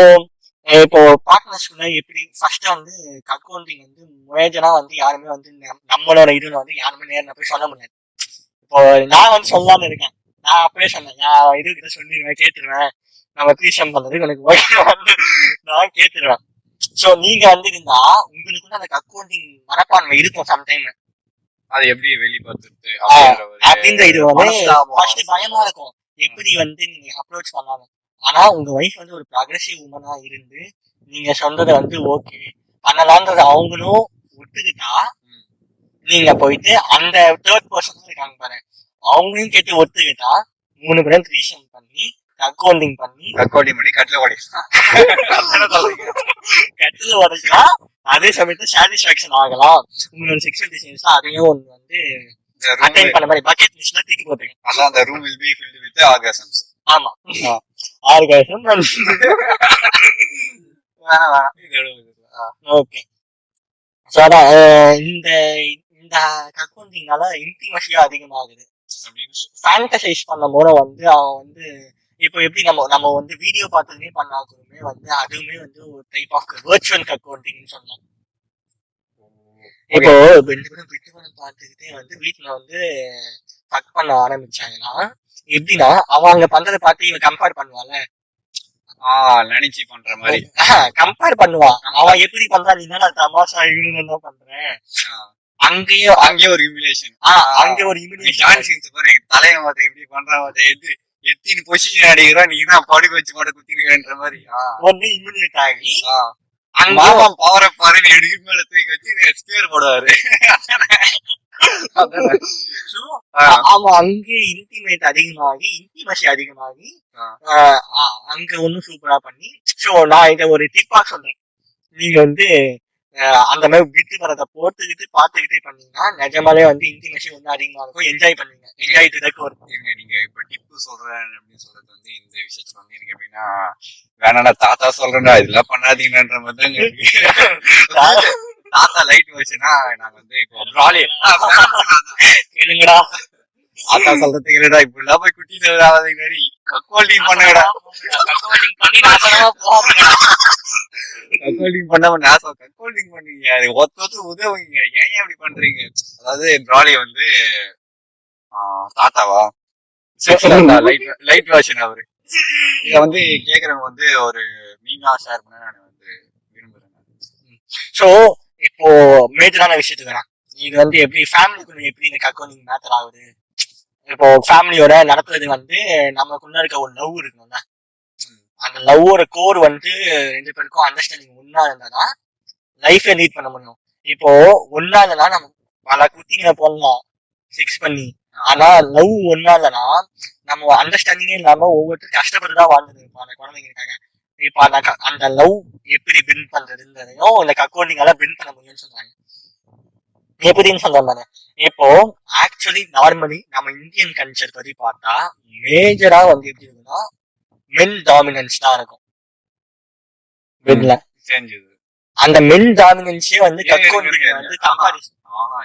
இப்போ பார்ட்னர்ஸ்குள்ள எப்படி ஃபர்ஸ்ட் வந்து கக்கோண்டிங் வந்து மேஜரா வந்து யாருமே வந்து நம்மளோட இதுல வந்து யாருமே நேரில் போய் சொல்ல முடியாது. இப்போ நான் வந்து சொல்லலாம்னு இருக்கேன், நான் அப்படியே சொன்னேன், நான் இது கிட்ட சொல்லிடுவேன், கேட்டுருவேன், நம்ம த்ரீசம் பண்றதுக்கு எனக்கு ஓகே வந்து நான் கேட்டுருவேன். சோ நீங்க வந்து இருந்தா உங்களுக்கு அந்த அக்கௌண்டிங் மனப்பான்மை இருக்கும் சம்டைம். அது எப்படி வெளிப்படுத்துறது அப்படின்ற இது வந்து ஃபர்ஸ்ட் பயமா இருக்கும், எப்படி வந்து நீங்க அப்ரோச் பண்ணாம. ஆனா உங்க ஒய்ஃப் வந்து ஒரு ப்ராக்ரெசிவ் உமனா இருந்து நீங்க சொன்னதை வந்து ஓகே பண்ணலான்றது அவங்களும் ஒத்துக்கிட்டா, நீங்க போயிட்டு அந்த தேர்ட் பர்சன் இருக்காங்க பாரு, அவங்களையும் கேட்டு ஒத்துக்கிட்டா 3 பேரும் த்ரீசம் பண்ணி அக்கௌண்டிங் பண்ணி கட்டில உடைக்கலாம். அதே சமயத்துல சாட்டிஸ்பாக்சன் ஆகலாம். உங்களோட செக்ஷுவல் டிசைன்ஸ் அதையும் ஒண்ணு வந்து அட்டைன் பண்ண மாதிரி பக்கெட் லிஸ்ட்ல தூக்கி போட்டுங்க. அதான் அந்த room will be filled with orgasms. ஆமா, ஆர்காசம். ஓகே, சோ அதான் இந்த இந்த அக்கௌண்டிங்னால இன்டிமசியா அதிகமாகுது. ஃபேண்டசைஸ் பண்ணும் போது வந்து அவன் வந்து இப்போ எப்படி நம்ம வந்து வீடியோ பார்த்ததுமே பண்ணாக்குமே வந்து அதுவுமே வந்து ஒரு டைப் ஆஃப் வர்ச்சுவல் அக்கௌண்டிங்னு சொல்லலாம். இப்போ 2 பேரும் விட்டு படம் பார்த்துக்கிட்டே வந்து வீட்டுல வந்து ஃபக் பண்ண ஆரம்பிச்சாங்கன்னா எப்படின்னா அவன் அங்க பண்றதை பார்த்து இவன் கம்பேர் பண்ணுவான்ல, நினைச்சு பண்ற மாதிரி கம்பேர் பண்ணுவான். அவன் எப்படி பண்றான், நீங்க தமாஷா இவனு என்ன பண்றேன், அங்கேயே ஒரு ஹியூமிலியேஷன், அங்கே ஒரு ஹியூமிலியேஷன். தலையை மாத்த எப்படி பண்றான், எத்தின் பொசிஷன் அடிக்கிறோம், நீங்க தான் படுக்க வச்சு மாட்ட குத்தினுன்ற மாதிரி ஒண்ணு இம்யூனியேட் ஆகி மாமா பவரை பாரு எடுக்க மேல தூக்கி வச்சு ஸ்கேர் போடுவாரு. So, அவன் அங்கே இன்டிமசி அதிகமாகி அங்க ஒன்னும் சூப்பரா பண்ணி. சோ நான் இத ஒரு டிப்பா சொல்றேன், நீங்க வந்து அந்த மாதிரி விட்டு வரத போட்டுக்கிட்டு பாத்துக்கிட்டே பண்ணீங்கன்னா நிஜமாலே வந்து இன்டிமேஷன் வந்து அதிகமா இருக்கும், என்ஜாய் பண்ணுவீங்க. என்ஜாய் டு இருங்க, நீங்க இப்ப டிப்பு சொல்றேன் அப்படின்னு சொல்றது வந்து இந்த விஷயத்துல வந்து எனக்கு எப்படின்னா, வேணாடா தாத்தா சொல்றேன்டா இதெல்லாம் பண்ணாதீங்கன்ற மாதிரி தான் இருக்கு. தாத்தா லைட் வச்சுன்னா நாங்க வந்து இப்போ ப்ராலி கேளுங்கடா, தாத்தா சொல்றதுக்கு இல்லடா இப்ப எல்லாம் போய் குட்டி ஆகாதீங்க, கக்கோல்டிங் பண்ணுங்கடா, கக்கோல்டிங் பண்ணி நாசமா போவாங்க. கக்கோல்டிங் பண்ணாம நாசம் கக்கோல்டிங் பண்ணுவீங்க, அது ஒத்து உதவுங்க, ஏன் அப்படி பண்றீங்க? அதாவது ப்ராலி வந்து தாத்தாவா லைட் வாஷன் அவரு. இத வந்து கேக்குறவங்க வந்து ஒரு மீனா ஷேர் பண்ண நான் வந்து விரும்புறேன். சோ இப்போ மேஜரான விஷயத்துக்கு வரேன். இது வந்து எப்படி ஃபேமிலிக்குள்ள எப்படி இந்த கக்கோலிங் மேட்டர் ஆகுது. இப்போ ஃபேமிலியோட நடத்துறது வந்து நமக்குள்ள இருக்க ஒரு லவ் இருக்கணும்ல, அந்த லவ்வோட கோர் வந்து 2 பேருக்கும் அண்டர்ஸ்டாண்டிங் ஒன்னா இருந்தா லைஃபை லீட் பண்ண முடியும். இப்போ ஒன்னா இல்லைன்னா நம்ம பல குட்டிங்களை போடலாம் ஃபிக்ஸ் பண்ணி, ஆனா லவ் ஒன்னா இல்லைன்னா நம்ம அண்டர்ஸ்டாண்டிங்கே இல்லாம ஒவ்வொருத்தரும் கஷ்டப்பட்டுதான் வாழ்ந்துட்டு இருப்போம் அந்த குழந்தைங்க இருக்காங்க. இப்ப அந்த லவ் எப்படி பில்ட் பண்றதுன்றதையும் இந்த கக்கோலிங்கால பில்ட் பண்ண முடியும்னு சொல்றாங்க. எப்படின்னு சொல்றாங்க, இப்போ ஆக்சுவலி நார்மலி நம்ம இந்தியன் கல்ச்சர் பத்தி பார்த்தா மேஜரா வந்து எப்படி இருக்குன்னா மென் டாமினன்ஸ் தான் இருக்கும். அந்த மென் டாமினன்ஸே வந்து கக்கோலிங் வந்து கம்பாரிசன்.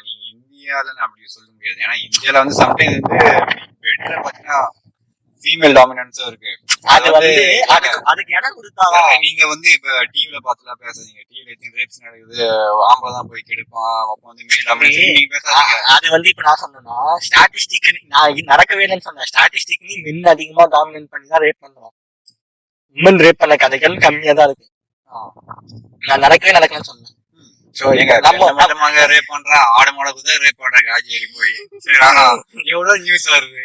நீங்க இந்தியால அப்படி சொல்ல முடியாது, ஏன்னா இந்தியால வந்து சம்டைம்ஸ் வந்து பெட்ல பாத்தீங்கன்னா ஃபீமேல் டாமினன்ஸும் இருக்கு. அது வந்து அதுக்கு இடம் கொடுத்தாங்க. நீங்க வந்து இப்ப டிவில பாத்துலாம் பேசாதீங்க, டிவில ரேப்ஸ் நடக்குது, ஆம்பளை தான் போய் கெடுப்பான், அப்ப வந்து மேல் டாமினன்ஸ் நீங்க பேசாதீங்க. அது வந்து இப்ப நான் சொன்னேன்னா ஸ்டாட்டிஸ்டிக் நான் நடக்கவே இல்லைன்னு சொன்னேன். ஸ்டாட்டிஸ்டிக் மென் அதிகமா டாமினன்ட் பண்ணி தான் ரேப் பண்றோம். உமன் ரேப் பண்ண கதைகள் கம்மியா தான் இருக்கு. நான் நடக்கலன்னு சொன்னேன். ரேப் பண்றேன், ஆடு மாடக்குதான் ரேப் பண்றேன் காஜேரி போய். சரி, ஆனா எவ்வளவு நியூஸ் வருது.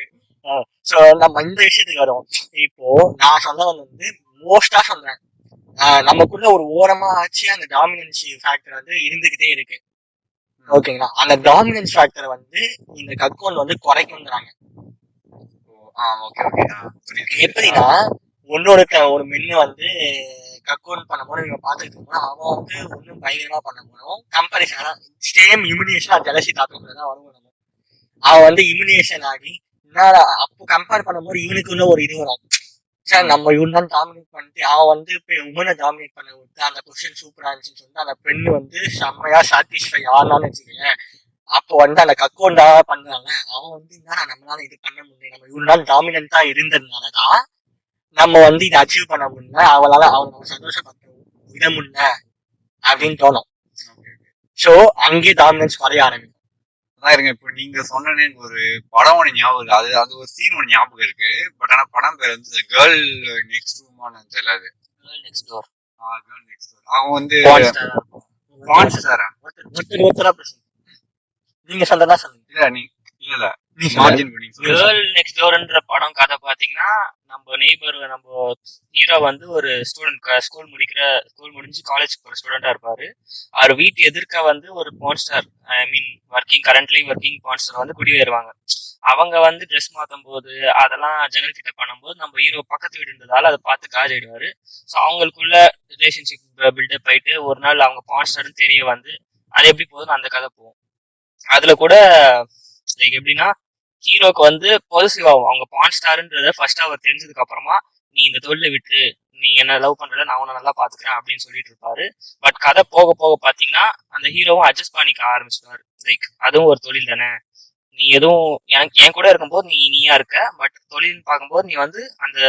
சோ நம்ம இந்த விஷயத்துக்கு வரும். இப்போ நான் சொன்னது வந்து மோஸ்டா சொல்றேன், நமக்குள்ள ஒரு ஓரமா ஆச்சு அந்த டாமினன்சி ஃபேக்டர் வந்து இருந்துகிட்டே இருக்கு. ஓகேங்களா, அந்த டாமினன்ஸ் ஃபேக்டரை வந்து இந்த கக்கோன் வந்து குறைக்கும்ன்றாங்க. எப்படின்னா உன்னோட ஒரு மென்னு வந்து கக்கோன் பண்ணும்போது நீங்க பாத்துக்கிட்டு இருக்கோம், அவன் வந்து ஒன்னும் பயங்கரமா பண்ண போனோம் கம்பேரிசன் சேம் இம்யூனேஷன் ஜலசி தாக்கதான் வரும். அவன் வந்து இம்யூனேஷன் ஆகி அப்போ கம்பேர் பண்ணும்போது இவனுக்குள்ள ஒரு இது வரும், சார் நம்ம இவன் தான் டாமினேட் பண்ணிட்டு அவன் வந்து இப்ப உமனை டாமினேட் பண்ண விட்டு அந்த பொசிஷன் சூப்பரா இருந்துச்சுன்னு சொல்லிட்டு அந்த பெண்ணு வந்து செம்மையா சாட்டிஸ்ஃபை ஆனான்னு வச்சுக்கோங்க. அப்போ வந்து அந்த கக்கோண்டா பண்றாங்க, அவன் வந்து என்ன நம்மளால இது பண்ண முடியல, நம்ம இவ்வளவு நாள் டாமினன்டா இருந்ததுனாலதான் நம்ம வந்து இதை அச்சீவ் பண்ண முடியல, அவளால அவங்க சந்தோஷப்பட்ட விட முடியல அப்படின்னு தோணும். சோ அங்கே டாமினன்ஸ் குறைய ஆரம்பிக்கும். அதான் இருங்க, இப்ப நீங்க சொன்னே ஒரு படம் ஒண்ணு ஞாபகம் இருக்கு, அது ஒரு சீன் ஒண்ணு ஞாபகம் இருக்கு. பட் ஆனா படம் பேர் வந்து கேர்ள் நெக்ஸ்ட் ரூமான்னு தெரியல. Girl next door. அவங்க வந்து நீங்க சொல்றதா சொல்லுங்க. இல்ல கேர்ள் நெக்ஸ்ட் டோர்ன்ற படம் கதை பாத்தீங்கன்னா, நம்ம நெய்பர் நம்ம ஹீரோ வந்து ஒரு ஸ்கூல் முடிஞ்சு காலேஜ் போற ஸ்டூடெண்டா இருப்பாரு. அவர் வீட்டு எதிர்க்க வந்து ஒரு பான்ஸ்டார், ஐ மீன் கரண்ட்லி ஒர்க்கிங் பான்ஸ்டார் வந்து குடியேறுவாங்க. அவங்க வந்து ட்ரெஸ் மாத்தும் போது அதெல்லாம் ஜன்னல் கிட்ட பண்ணும்போது நம்ம ஹீரோ பக்கத்து வீடு இருந்ததால அதை பார்த்து காஜிடுவாரு. ஸோ அவங்களுக்குள்ள ரிலேஷன்ஷிப் பில்டப் ஆயிட்டு ஒரு நாள் அவங்க பான்ஸ்டார்னு தெரிய வந்து அது எப்படி போகுதுன்னு அந்த கதை போகும். அதுல கூட லைக் எப்படின்னா ஹீரோக்கு வந்து பாசிட்டிவ் ஆகும், அவங்க பான் ஸ்டார்ன்றத ஃபர்ஸ்ட் அவர் தெரிஞ்சதுக்கு அப்புறமா நீ இந்த தொழிலை விட்டு நீ என்ன லவ் பண்றல நான் உன்னை நல்லா பாத்துக்கிறேன் அப்படின்னு சொல்லிட்டு இருப்பாரு. பட் கதை போக போக பாத்தீங்கன்னா அந்த ஹீரோவும் அட்ஜஸ்ட் பண்ணிக்க ஆரம்பிச்சிட்டாரு. லைக் அதுவும் ஒரு தொழில் தானே, நீ எதுவும் எனக்கு என் கூட இருக்கும்போது நீயா இருக்க, பட் தொழில்னு பார்க்கும்போது நீ வந்து அந்த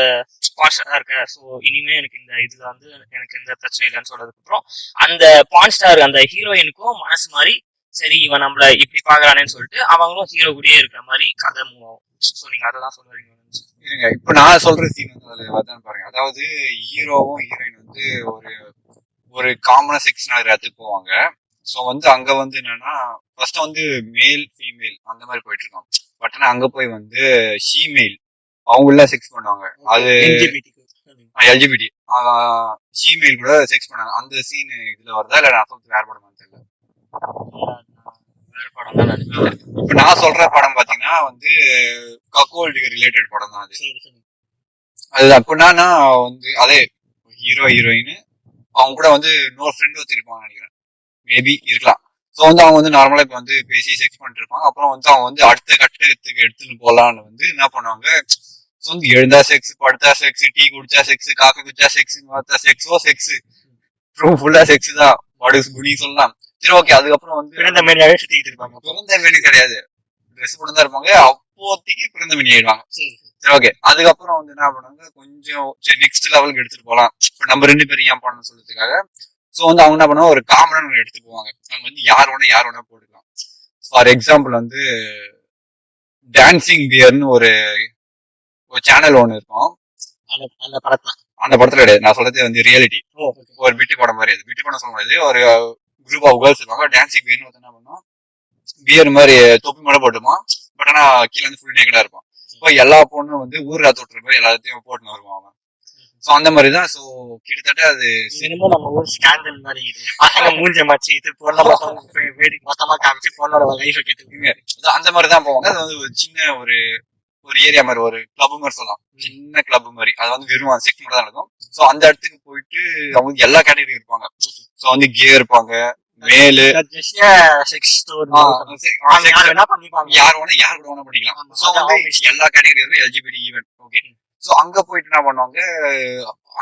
பான்ஸ்டாரா இருக்க. ஸோ இனிமே எனக்கு இந்த இதுல வந்து எனக்கு எந்த பிரச்சனை இல்லைன்னு சொல்றதுக்கு அப்புறம் அந்த பான்ஸ்டார் அந்த ஹீரோயினுக்கும் மனசு மாதிரி சரி இவன் நம்மள இப்படி பாக்குறானேன்னு சொல்லிட்டு அவங்களும் ஹீரோ கூடயே இருக்கிற மாதிரி கதை மூவ் ஆகும். ஸோ நீங்க அதெல்லாம் சொல்றீங்க. இப்ப நான் சொல்ற சீன் வந்து பாருங்க, அதாவது ஹீரோவும் ஹீரோயின் வந்து ஒரு காமனா செக்ஷன் இடத்துக்கு போவாங்க. ஸோ வந்து அங்க வந்து என்னன்னா ஃபர்ஸ்ட் வந்து மேல் ஃபீமேல் அந்த மாதிரி போயிட்டு இருக்கோம். பட் ஆனா அங்க போய் வந்து ஷீமேல் அவங்கள செக்ஸ் பண்ணுவாங்க. அது எல்ஜிபிடி ஷீமேல் கூட செக்ஸ் பண்ணாங்க. அந்த சீன் இதுல வருதா இல்ல நான் சொல்றது வேற படமான்னு தெரியல. படம் தான் நினைக்கிறேன். இப்ப நான் சொல்ற படம் பாத்தீங்கன்னா வந்து கக்கோல்டுக்கு ரிலேட்டட் படம் தான் அது. அது அப்படின்னா வந்து அதே ஹீரோ ஹீரோயின் அவங்க கூட வந்து இன்னொரு ஃப்ரெண்ட் ஒருத்திருப்பாங்க நினைக்கிறேன், மேபி இருக்கலாம். ஸோ வந்து அவங்க வந்து நார்மலா இப்ப வந்து பேசி செக்ஸ் பண்ணிட்டு இருப்பாங்க. அப்புறம் வந்து அவங்க வந்து அடுத்த கட்டத்துக்கு எடுத்துன்னு போலான்னு வந்து என்ன பண்ணுவாங்க, ஸோ வந்து எழுந்தா செக்ஸ், படுத்தா செக்ஸ், டீ குடிச்சா செக்ஸ், காஃபி குடிச்சா செக்ஸ், செக்ஸோ செக்ஸ், ஃபுல்லா செக்ஸ் தான் குடி சொல்லலாம். சரி ஓகே. அதுக்கப்புறம் வந்து பிறந்த மேனியாவே சுத்திக்கிட்டு இருப்பாங்க. பிறந்த மேனி கிடையாது, ட்ரெஸ் போட்டு தான் இருப்பாங்க. அப்போதைக்கு பிறந்த மேனி ஆயிடுவாங்க. சரி ஓகே. அதுக்கப்புறம் வந்து என்ன பண்ணுவாங்க, கொஞ்சம் சரி நெக்ஸ்ட் லெவலுக்கு எடுத்துட்டு போகலாம், இப்ப நம்ம 2 பேரும் ஏன் பண்ணணும்னு சொல்றதுக்காக. ஸோ வந்து அவங்க என்ன பண்ணுவாங்க, ஒரு காமன் எடுத்து போவாங்க. அவங்க வந்து யார் வேணா போட்டுக்கலாம். ஃபார் எக்ஸாம்பிள் வந்து டான்சிங் பியர்னு ஒரு சேனல் ஒன்று இருக்கும். அந்த படத்துல கிடையாது, நான் சொல்றது வந்து ரியாலிட்டி. ஒரு பிட்டு படம் மாதிரி, அது பிட்டு படம் சொல்ல முடியாது. ஒரு குரூப் ஆஃப் கேர்ள்ஸ் இருப்பாங்க, டான்சிங் பியர்னு ஒருத்தர் என்ன பண்ணுவோம், பியர் மாதிரி தொப்பி மேல போட்டுமா, பட் ஆனா கீழே வந்து ஃபுல் நேக்கடா இருப்பான். இப்போ எல்லா பொண்ணும் வந்து ஊர்ல தொட்டுற மாதிரி எல்லாத்தையும் போட்டுன்னு வருவாங்க. சோ அந்த மாதிரிதான். சோ கிட்டத்தட்ட அது நம்ம ஊர் ஸ்கேண்டல் மாதிரி பசங்க மூஞ்ச மாச்சு இது பொண்ணை மொத்தமா காமிச்சு பொண்ணோட லைஃப் கேட்டுருக்கீங்க. அந்த மாதிரிதான் போவாங்க. அது வந்து ஒரு சின்ன ஒரு ஏரியா மாதிரி, ஒரு கிளப் மாதிரி சொல்லலாம், சின்ன கிளப் மாதிரி. அது வந்து வெறும் செக்ஸ் மட்டும் தான் நடக்கும். சோ அந்த இடத்துக்கு போயிட்டு அவங்க எல்லா கேட்டகரி இருப்பாங்க. சோ வந்து கே இருப்பாங்க, மேலு, யார் கூட பண்ணிக்கலாம். சோ வந்து எல்லா கேட்டகரி இருக்கும், எல்ஜிபிடி ஈவென்ட். ஓகே. சோ அங்க போயிட்டு என்ன பண்ணுவாங்க,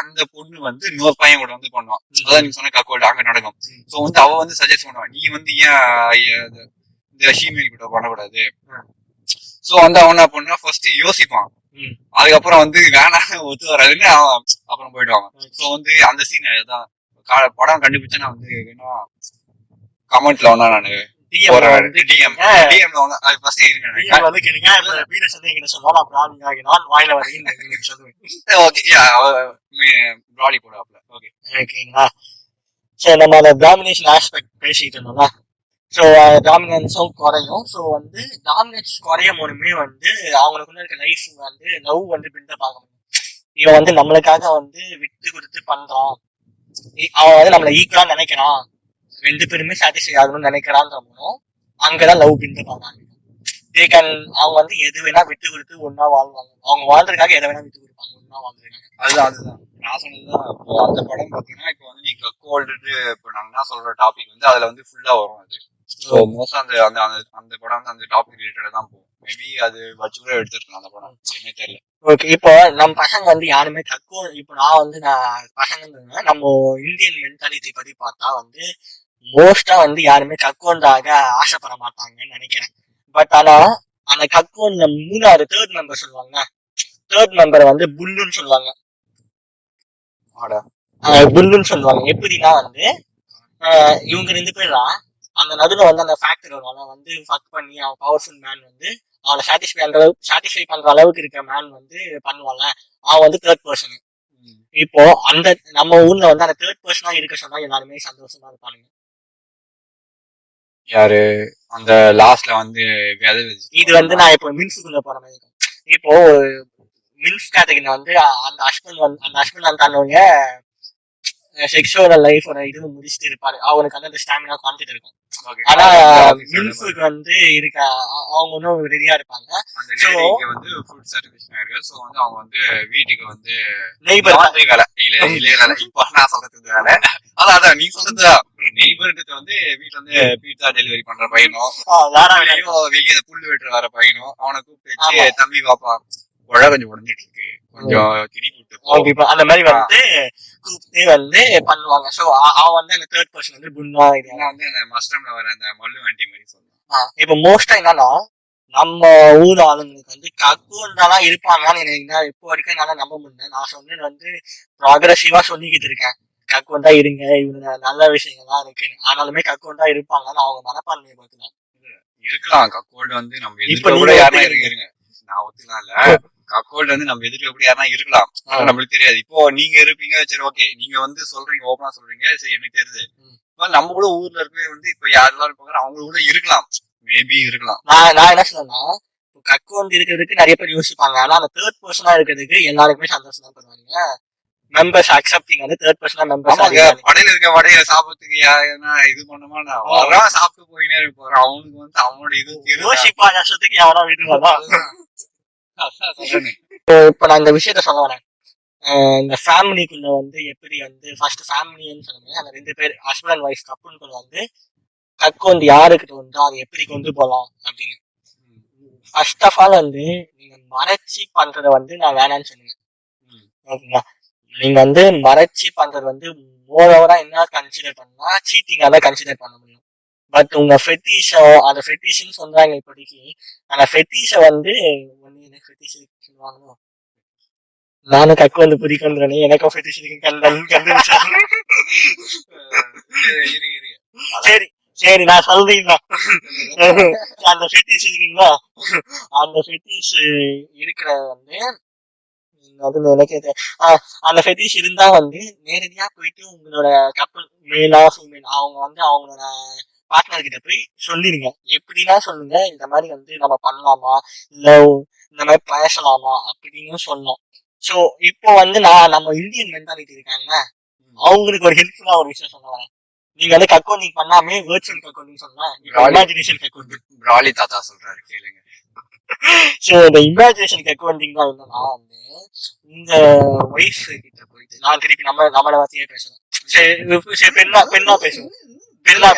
அந்த பொண்ணு வந்து இன்னொரு பையன் கூட வந்து பண்ணுவான். அதான் நீங்க சொன்ன கக்கோல்டு அங்க நடக்கும். சோ வந்து அவ வந்து சஜெஸ்ட் பண்ணுவான், நீ வந்து ஏன் இந்த ஷீமேல் கூட பண்ணக்கூடாது. சோ வந்து அவன் என்ன பண்ணா, ஃபர்ஸ்ட் யோசிப்பான். அதுக்கப்புறம் வந்து வேணாம் ஒத்து வராதுன்னு அவன் அப்புறம் போயிடுவாங்க. சோ வந்து அந்த சீன் தான் படம் கண்டுபிடிச்சா நான் வந்து வேணா கமெண்ட்ல ஒன்னா நானு பேசிட்டு இருந்தோம்னா, ஸோ டாமினன்ஸும் குறையும். ஸோ வந்து டாமினன்ஸ் குறையும் போதுமே வந்து அவங்களுக்குள்ள இருக்க லைஃப் வந்து லவ் வந்து பில்டப் ஆக முடியும். இவன் வந்து நம்மளுக்காக வந்து விட்டு கொடுத்து பண்றான், அவன் வந்து நம்மள ஈக்குவலா நினைக்கிறான், 2 பேருமே சாட்டிஸ்ஃபை ஆகணும்னு நினைக்கிறான்றப்போ அங்கதான் லவ் பில்டப் ஆகாங்க. அவங்க வந்து எது வேணா விட்டு கொடுத்து ஒன்னா வாழ்வாங்க. அவங்க வாழ்றதுக்காக எதை வேணா விட்டு கொடுப்பாங்க, ஒன்னா வாழ்றதுக்காக. அதுதான் நான் சொன்னதுதான். இப்போ அந்த படம் பாத்தீங்கன்னா, இப்போ வந்து நீங்க கக்கோல்டு இப்போ நாங்க என்ன சொல்ற டாபிக் வந்து அதுல வந்து ஃபுல்லா வரும். அது ஸோ மோஸ்டா அந்த படம் வந்து அந்த டாபிக் ரிலேட்டடா தான் போகும். மேபி அது வச்சுக்கூட எடுத்துருக்கலாம் அந்த படம், எதுவுமே தெரியல. ஓகே. இப்போ நம்ம பசங்க வந்து யாருமே இப்போ நான் பசங்க நம்ம இந்தியன் மென்டாலிட்டி படி பார்த்தா வந்து மோஸ்டா வந்து யாருமே கக்கோண்டாக ஆசைப்பட மாட்டாங்கன்னு நினைக்கிறேன். பட் ஆனா அந்த கக்கோன்ல 3வது தேர்ட் மெம்பர் சொல்லுவாங்க, தேர்ட் மெம்பர் வந்து புல்லுன்னு சொல்லுவாங்க. புல்லுன்னு சொல்லுவாங்க. எப்படின்னா வந்து இவங்க 2 பேர் தான் அந்த நடுவில் வந்து அந்த ஃபேக்டர் வரும். வந்து ஃபக் பண்ணி அவன் பவர்ஃபுல் மேன் வந்து அவனை சாட்டிஸ்ஃபை பண்ற அளவுக்கு இருக்க மேன் வந்து பண்ணுவாங்க. அவன் வந்து தேர்ட் பர்சன். இப்போ அந்த நம்ம ஊர்ல வந்து அந்த தேர்ட் பர்சனா இருக்க சொன்னா எல்லாருமே சந்தோஷமா இருப்பாங்க. யாரு அந்த லாஸ்ட்ல வந்து இது வந்து நான் இப்போ மின்ஸுக்குள்ள போற மாதிரி இருக்கும். இப்போ மின்ஸ் கேட்டகரியில வந்து அந்த ஹஸ்பண்ட் வந்து தன்னுடைய செக்ஷுவல் லைஃபோட இது முடிச்சுட்டு இருப்பாரு. அவனுக்கு வந்து அந்த ஸ்டாமினா கான்செப்ட் இருக்கும். ஆனா மில்ஃபுக்கு வந்து இருக்க அவங்க இன்னும் ரெடியா இருப்பாங்க. வந்து ஃபுட் சர்வீஸ் ஆயிருக்கு. சோ வந்து அவங்க வந்து வீட்டுக்கு வந்து நெய்பர் வேலை இல்ல இப்போ நான் சொல்றது வேலை. அதான் நீ சொல்றது நெய்பர்ன்றது வந்து வீட்டுல வந்து பீட்சா டெலிவரி பண்ற பையனும், வெளியே புல்லு வெட்டுற வர பையனும் அவனை கூப்பிட்டு தம்பி பாப்பா உழ கொஞ்சம் உடஞ்சிட்டு இருக்கு, கொஞ்சம் கிடி கூப்பிட்டு அந்த மாதிரி வந்து கூப்பிட்டு வந்து பண்ணுவாங்க. சோ அவன் வந்து அந்த தேர்ட் பர்சன் வந்து புண்ணா இதெல்லாம் வந்து அந்த மஸ்டம்ல வர அந்த மல்லு வண்டி மாதிரி சொல்லுவாங்க. இப்ப மோஸ்டா என்னன்னா நம்ம ஊர் ஆளுங்களுக்கு வந்து கக்குவன்தான் இருப்பாங்கன்னு எனக்கு இப்போ வரைக்கும் என்னால நம்ப முடியல. நான் சொன்னது வந்து ப்ராக்ரஸிவா சொல்லிக்கிட்டு இருக்கேன், கக்குவன் தான் இருங்க, இவங்க நல்ல விஷயங்கள்லாம் இருக்கு. ஆனாலுமே கக்குவன் தான் இருப்பாங்கன்னு அவங்க மனப்பான்மையை பார்த்துக்கலாம். இருக்கலாம் கக்கோல்டு வந்து நம்ம எதிர்க்க கூட யாருன்னா இருங்க, நான் ஒத்துக்கலாம் இல்ல, கக்கோல்டு வந்து நம்ம எதிர்க்க கூட யாருன்னா இருக்கலாம், நம்மளுக்கு தெரியாது. இப்போ நீங்க இருப்பீங்க, சரி ஓகே, நீங்க வந்து சொல்றீங்க, ஓப்பனா சொல்றீங்க, சரி எனக்கு தெரியுது. நம்ம கூட ஊர்ல இருக்கவே வந்து இப்ப யாரெல்லாம் இருப்பாங்க அவங்க கூட இருக்கலாம், மேபி இருக்கலாம். நான் என்ன சொன்னா, கக்கு வந்து இருக்கிறதுக்கு நிறைய பேர் யோசிப்பாங்க. ஆனா அந்த தேர்ட் பர்சனா இருக்கிறதுக்கு எல்லாருக்குமே சந்தோஷம் தான் பண்ணுவாங்க. மெம்பர்ஸ் அக்செப்டிங் வந்து தேர்ட் பர்சனா மெம்பர்ஸ் ஆமாங்க படையில இருக்க வடையில சாப்பிடறதுக்கு எதனா இது பண்ணமா நான் வரான் சாப்பிட்டு போயினே போறேன். அவனுக்கு வந்து அவனோட இது யோசிப்பா கஷ்டத்துக்கு எவனா விடுவாதான். இப்ப நான் இந்த விஷயத்த சொல்ல வரேன். இந்த ஃபேமிலிக்குள்ள வந்து எப்படி வந்து ஃபர்ஸ்ட் ஃபேமிலின்னு சொல்லுங்க, அந்த 2 பேர் ஹஸ்பண்ட் அண்ட் ஒய்ஃப் கப்புள்குள்ள வந்து கக்கோந்து யாருக்கிட்ட வந்து அதை எப்படி கொண்டு போகலாம் அப்படின்னு. ஃபர்ஸ்ட் ஆஃப் ஆல் வந்து நீங்க மறைச்சி பண்றதை வந்து நான் வேணான்னு சொன்னேன். ஓகேங்களா? நீங்க வந்து மறைச்சி பண்றது வந்து மோரோவரா என்ன கன்சிடர் பண்ணா சீட்டிங்கா தான் கன்சிடர் பண்ண முடியும். பட் உங்க ஃபெட்டிஷோ அந்த ஃபெட்டிஷ்னு சொல்றாங்க இப்போதைக்கு, அந்த ஃபெட்டிஷை வந்து ஒன்னு ஃபெட்டிஷ் சொல்லுவாங்க. நானும் கக்கு வந்து பிடிக்கன்றேனே எனக்கும் ஃபெட்டிஷ் இருக்கு கண்டுபிடிச்சா. சரி சரி நான் சொல்றீங்களா அந்த ஃபெட்டிஷ் இருக்கீங்களா, அந்த ஃபெட்டிஷ் இருக்கிற வந்து அது எனக்கு அந்த ஃபெட்டிஷ் இருந்தா வந்து நேரடியா போயிட்டு உங்களோட கப்பல் மேலா ஃபீமேல் அவங்க வந்து அவங்களோட பார்ட்னர் கிட்ட போய் சொல்லிடுங்க. எப்படின்னா சொல்லுங்க, இந்த மாதிரி வந்து நம்ம பண்ணலாமா இல்ல இந்த மாதிரி பேசலாமா அப்படின்னு சொன்னோம். சோ இப்போ வந்து நம்ம இந்தியன் மென்டாலிட்டி இருக்காங்க, அவங்களுக்கு ஒரு ஹெல்ப்ஃபுல்லா ஒரு விஷயம் சொல்ல வரேன். நீங்க வந்து கக்கோண்டிங் பண்ணாமே வெர்ச்சுவல் கக்கோண்டிங் சொன்னா இமேஜினேஷன் கக்கோண்டிங் பிராலி தாத்தா சொல்றாரு கேளுங்க. சோ இந்த இமேஜினேஷன் கக்கோண்டிங் தான் என்னன்னா வந்து உங்க ஒய்ஃப் கிட்ட போயிட்டு நான் திருப்பி நம்மள வார்த்தையே பேசணும். சரி பெண்ணா பேசுவோம். பெண்ணா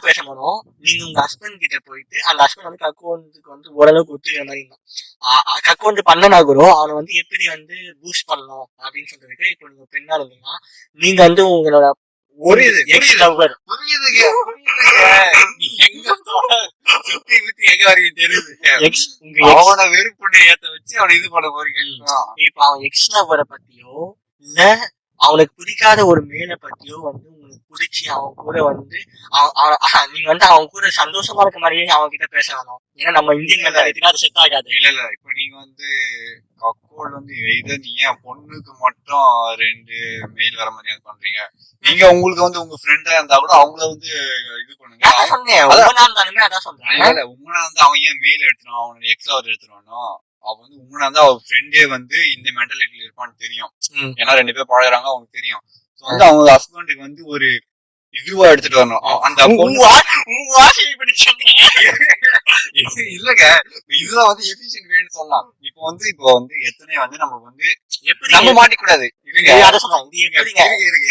பேசணும். நீங்க உங்க ஹஸ்பண்ட் கிட்ட போயிட்டு அந்த ஹஸ்பண்ட் வந்து கக்கோண்டுக்கு வந்து ஓரளவுக்கு ஒத்துக்கிற மாதிரி இருந்தான் கக்கோண்டு பண்ணனா கூட அவனை வந்து எப்படி வந்து பூஸ்ட் பண்ணணும் அப்படின்னு சொல்றதுக்கு இப்போ நீங்க பெண்ணா இருந்தீங்கன்னா நீங்க வந்து உங்களோட பத்தியோ இல்ல அவனுக்கு பிடிக்காத ஒரு மேல பத்தியோ வந்து உங்களுக்கு பிடிச்சி அவன் கூட வந்து நீங்க வந்து அவன் கூட சந்தோஷமா இருக்க மாதிரியே அவன் கிட்ட பேச வேணும். ஏன்னா நம்ம இந்தியன் மென்டாலிட்டினா அது செட் ஆகாது. இல்ல இப்ப நீங்க வந்து கக்கோல் வந்து இதை நீ ஏன் பொண்ணுக்கு மட்டும் 2 மெயில் வர மாதிரி பண்றீங்க? நீங்க உங்களுக்கு வந்து உங்க ஃப்ரெண்டா இருந்தா கூட அவங்கள வந்து இது பண்ணுங்க. அதான் சொல்றேன். உங்களா வந்து அவன் ஏன் மெயில் எடுத்துருவான், அவனோட எக்ஸ்ட்ரா எடுத்துருவானோ அவன் வந்து உங்களா இருந்தா அவன் ஃப்ரெண்டே வந்து இந்த மென்டாலிட்டியில இருப்பான்னு தெரியும். ஏன்னா 2 பேர் பழகுறாங்க அவங்களுக்கு தெரியும். வந்து அவங்க ஹஸ்பண்டுக்கு வந்து ஒரு இதுவா எடுத்துட்டு வரணும். அந்த இல்லங்க இதுதான் வந்து எஃபிஷியன்ட் வேன்னு சொல்லலாம். இப்போ வந்து எத்தனை வந்து நமக்கு வந்து நம்ம மாட்டிக்கூடாது.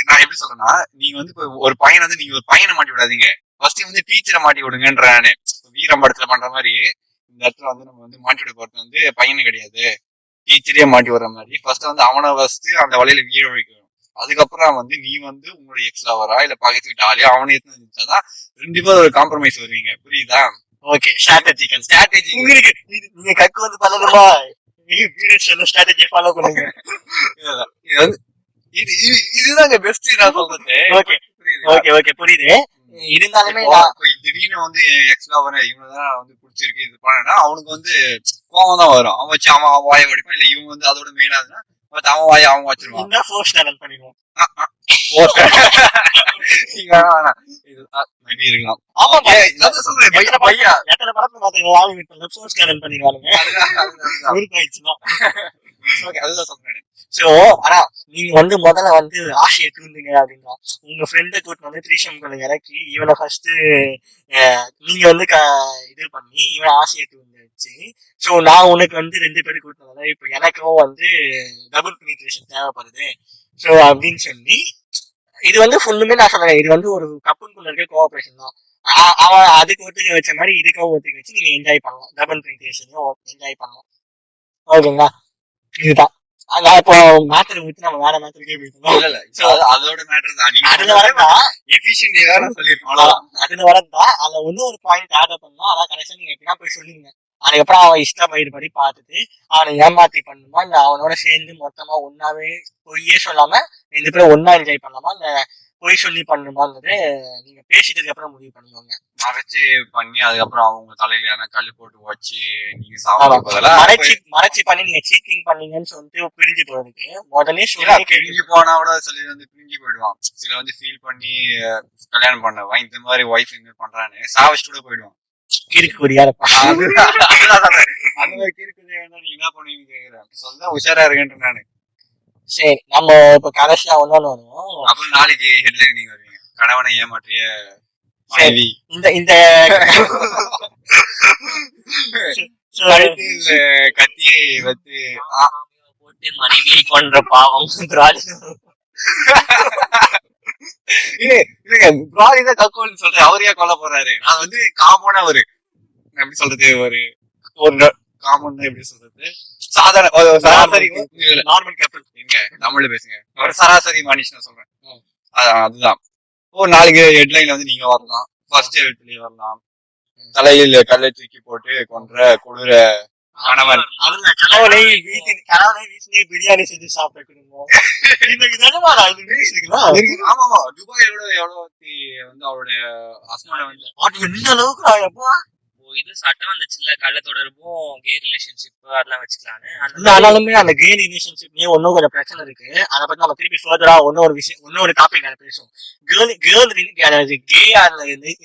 நான் எப்படி சொல்றேன்னா, நீங்க வந்து ஒரு பையன் வந்து நீங்க ஒரு பையனை மாட்டி விடாதீங்க, ஃபர்ஸ்ட் வந்து டீச்சரை மாட்டி விடுங்கன்ற. நானு வீரம் படத்துல பண்ற மாதிரி இந்த இடத்துல வந்து நம்ம வந்து மாட்டி விட போறது வந்து பையனு கிடையாது, டீச்சரே மாட்டி விடுற மாதிரி ஃபர்ஸ்ட் வந்து அவனை ஃபர்ஸ்ட் அந்த வலையில வீர வைக்கணும். அதுக்கப்புறம் வந்து நீ வந்து உங்களோட எக்ஸ் லவரா இல்ல பக்கத்து ஜாலியா அவனை எடுத்துதான் 2 பேரும் ஒரு காம்ப்ரமைஸ் வருவீங்க. புரியுதா? ஓகே, ஸ்ட்ராட்டஜி உங்களுக்கு நீங்க கக்கு வந்து பண்ணணுமா ஸ்ட்ராட்டஜி ஃபாலோ பண்ணுங்க. இதுதாங்க பெஸ்ட் நான் சொல்றது. ஓகே புரியுது. இருந்தாலுமே திடீர்னு வந்து எக்ஸ்ட்ரா வர இவனதான் வந்து பிடிச்சிருக்கு இது பண்ணா அவனுக்கு வந்து கோவம் தான் வரும். அவன் வச்சு அவன் வாய வடிப்பான். இல்ல இவங்க வந்து அதோட மெயினாதுன்னா அவன் வாய அவன் வச்சிருவான். ஃபோர்ஸ் சேனல் பண்ணிடுவோம். நீங்க வந்து முதல்ல வந்து ஆசையை தூண்டுங்க அப்படின்னா உங்க ஃப்ரெண்டை கூட்டு வந்து த்ரீஷம்களை இறக்கி இவனை ஃபர்ஸ்ட் நீங்க வந்து இது பண்ணி இவனை ஆசையை தூண்டு வச்சு, சோ நான் உனக்கு வந்து 2 பேரும் கூட்டினதால இப்ப எனக்கும் வந்து டபுள் பெனிட்ரேஷன் தேவைப்படுது சோ அப்படின்னு சொல்லி இது வந்து ஃபுல்லுமே நான் சொல்றேன். இது வந்து ஒரு கப்புக்குள்ள இருக்க கோஆபரேஷன் தான். அவன் அதுக்கு ஒத்துக்க வச்ச மாதிரி இதுக்கும் ஒத்துக்க வச்சு நீங்க என்ஜாய் பண்ணலாம். டபுள் பெனிட்ரேஷனையும் என்ஜாய் பண்ணலாம். ஓகேங்களா? இதுதான் நான் இப்போ மேட்டர் விட்டு நம்ம வேற மேட்டருக்கே போயிட்டோம். அதோட மேட்டர் தான் அதுல வரதா அதுல வரதா அதுல வந்து ஒரு பாயிண்ட் ஆட் பண்ணலாம். அதான் கடைசியா நீங்க எப்படின்னா போய் சொல்லுங்க. அதுக்கப்புறம் அவன் இஷ்டப்படி பார்த்துட்டு அவனை ஏமாத்தி பண்ணுமா இல்ல அவனோட சேர்ந்து மொத்தமா ஒன்னாவே பொய்யே சொல்லாம 2 பேரும் ஒன்னா என்ஜாய் பண்ணலாமா இல்ல பொய் சொல்லி பண்ணுமாங்கிறது நீங்க பேசிட்டதுக்கு அப்புறம் முடிவு பண்ணுவாங்க. மறைச்சு பண்ணி அதுக்கப்புறம் அவங்க தலையில கல்லு போட்டு வச்சு நீங்க மறைச்சு பண்ணி நீங்க சீட்டிங் பண்ணீங்கன்னு சொல்லிட்டு பிரிஞ்சு போறதுக்கு முதலே பிரிஞ்சு போனா கூட சொல்லி வந்து பிரிஞ்சு போயிடுவான். சில வந்து ஃபீல் பண்ணி கல்யாணம் பண்ணவன் இந்த மாதிரி ஒய்ஃப் இந்த பண்றான்னு சாவச்சு கூட போயிடுவான். கிறுக்குடியா இருப்பான். அந்த மாதிரி கிறுக்குடியா நீங்க என்ன பண்ணுவீங்க கேக்குறேன். சொல்ல உஷாரா இருக்கேன் நானு. சரி நம்ம இப்ப கடைசியா ஒன்னொன்னு வரும். அப்புறம் நாளைக்கு ஹெட்லைன் நீங்க வருவீங்க, கணவனை ஏமாற்றிய மனைவி இந்த இந்த கழுத்தில் கத்தியை வச்சு போட்டு மனைவியை கொன்ற பாவம் இல்லங்க கக்கோல்னு சொல்றேன். அவரையா கொல்ல போறாரு. நான் வந்து காமனா எப்படி சொல்றது, ஒரு காமன் எப்படி சொல்றது, சாதாரண சராசரி நார்மல் கேபிள். எங்க தமிழ்ல பேசுங்க. ஒரு சராசரி மனுஷன் சொல்றேன். அதுதான். நாளைக்கு ஹெட்லைன்ல வந்து நீங்க வரலாம், ஃபர்ஸ்ட் ஹெட்லயே வரலாம். தலையில் கல்லை தூக்கி போட்டு கொன்ற கொடூர கணவன், கணவனை வீட்டிலே பிரியாணி செஞ்சு சாப்பிட்ட குடும்பம். ஆமாமா, துபாயோட எவ்வளவு வந்து அவருடைய ஹஸ்பண்ட் வந்து எந்த அளவுக்கு இது சட்டம் வந்துச்சுல, கள்ள தொடர்பும் கே ரிலேஷன்ஷிப் அதெல்லாம் வச்சுக்கலான்னு. ஆனாலுமே அந்த கே ரிலேஷன்ஷிப்லயே ஒன்னும் கொஞ்சம் பிரச்சனை இருக்கு. அதை பத்தி நம்ம திருப்பி ஃபர்தரா இன்னொரு டாபிக் பேசுவோம். கே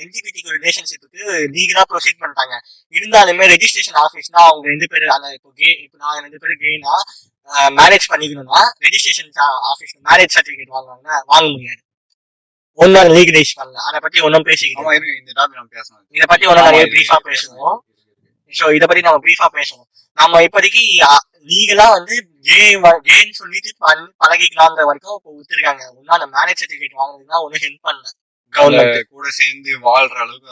எல்ஜிபிடி ரிலேஷன்ஷிப்புக்கு லீகலா ப்ரொசீட் பண்ணிட்டாங்க. இருந்தாலுமே ரெஜிஸ்ட்ரேஷன் ஆபீஸ்னா அவங்க 2 பேரு அந்த இப்போ நான் 2 பேரு கேனா மேரேஜ் பண்ணிக்கணும்னா ரெஜிஸ்ட்ரேஷன் ஆபீஸ் மேரேஜ் சர்டிபிகேட் வாங்க முடியாது. ஒன்னும் லீகலைஸ் பண்ணல. அதை பத்தி ஒன்னும் பேசிக்கிட்டோம். இதை பத்தி ஒன்னும் நிறைய பிரீஃபா பேசுவோம். சோ இத பத்தி நம்ம பிரீஃபா பேசுவோம். நம்ம இப்போதைக்கு லீகலா வந்து கேன்னு சொல்லிட்டு பழகிக்கலாங்கிற வரைக்கும் இப்போ ஒத்துருக்காங்க. ஒன்னும் அந்த மேரேஜ் சர்டிபிகேட் வாங்குறதுனா ஒன்னும் ஹெல்ப் பண்ணல. கவர்மெண்ட் கூட சேர்ந்து வாழ்ற அளவுக்கு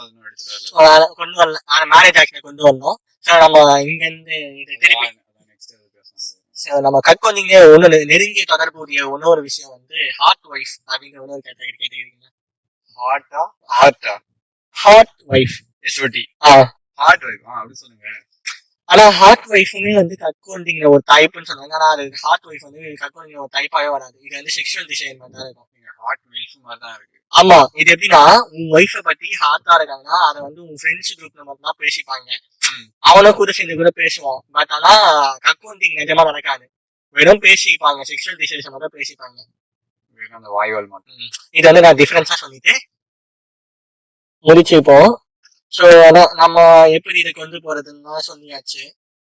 கொண்டு வரல. ஆனா மேரேஜ் ஆக்ட் கொண்டு வந்தோம். சோ நம்ம இங்க இருந்து திருப்பி நம்ம கற்கொண்டீங்க ஒண்ணு நெருங்கிய தொடர்புடைய இன்னொரு விஷயம் வந்து ஹார்ட் ஒய்ஃப் அப்படிங்கிற இன்னொரு கேட்டகரி கேட்டுக்கிறீங்க. ஹார்ட் ஒய்ஃப் அப்படி சொல்லுங்க. ஆனா ஹார்ட் ஒய்ஃபுமே வந்து கற்கொண்டிங்கிற ஒரு டைப்னு சொன்னாங்க. ஆனா அது ஹார்ட் ஒய்ஃப் வந்து கற்கொண்டிங்கிற ஒரு டைப்பாவே வராது. இது வந்து செக்ஷுவல் டிசைன் மாதிரி தான் இருக்கும். ஹார்ட் ஒய்ஃப் மாதிரி தான் இருக்கு. ஆமா, இது எப்படின்னா உன் ஒய்ஃபை பத்தி ஹார்ட்டா இருக்காங்கன்னா அதை வந்து உன் ஃப்ரெண்ட்ஸ் குரூப்ல மட்டும் தான் பேசிப்பாங்க. அவனும் கூட சேர்ந்து கூட பேசுவான். பட் ஆனா கற்கொண்டிங் நிஜமா நடக்காது. வெறும் பேசிப்பாங்க, செக்ஷுவல் டிசைன்ஸ் மட்டும் பேசிப்பாங்க. அந்த வாய்வால் மட்டும். இது வந்து நான் டிஃபரன்ஸா சொல்லிட்டு முடிச்சுப்போம். ஸோ நம்ம எப்படி இதை கொண்டு போறதுன்னா சொல்லியாச்சு.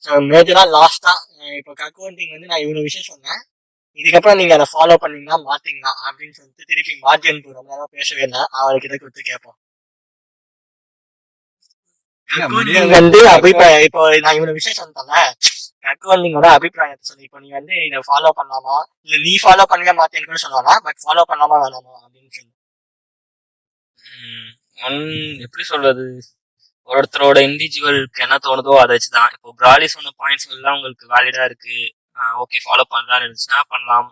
ஸோ மேஜரா லாஸ்டா இப்போ கற்கொண்டிங் வந்து நான் இவ்வளவு விஷயம் சொன்னேன். இதுக்கப்புறம் நீங்க அதை ஃபாலோ பண்ணீங்கன்னா மாத்தீங்கன்னா அப்படின்னு சொல்லிட்டு திருப்பி மார்ஜின் ரொம்ப நேரம் பேசவே இல்லை. அவர்கிட்ட கொடுத்து கேட்போம். வந்து அபிப்பிராயம் இப்போ நான் இவ்வளவு விஷயம் சொன்னேன். கற்கொண்டிங்கோட அபிப்பிராயத்தை சொல்லி இப்போ நீ வந்து இதை ஃபாலோ பண்ணலாமா இல்ல நீ ஃபாலோ பண்ணவே மாட்டேன்னு கூட சொல்லலாம். பட் ஃபாலோ பண்ணலாமா வேணாமா அப்படின்னு சொல்லி எப்படி சொல்றது, ஒருத்தரோட இண்டிவிஜுவலுக்கு என்ன தோணுதோ அதை வச்சுதான். இப்போ பிராலி சொன்ன பாயிண்ட்ஸ் எல்லாம் உங்களுக்கு வேலிடா இருக்கு, ஓகே ஃபாலோ பண்றான்னு இருந்துச்சுன்னா பண்ணலாம்.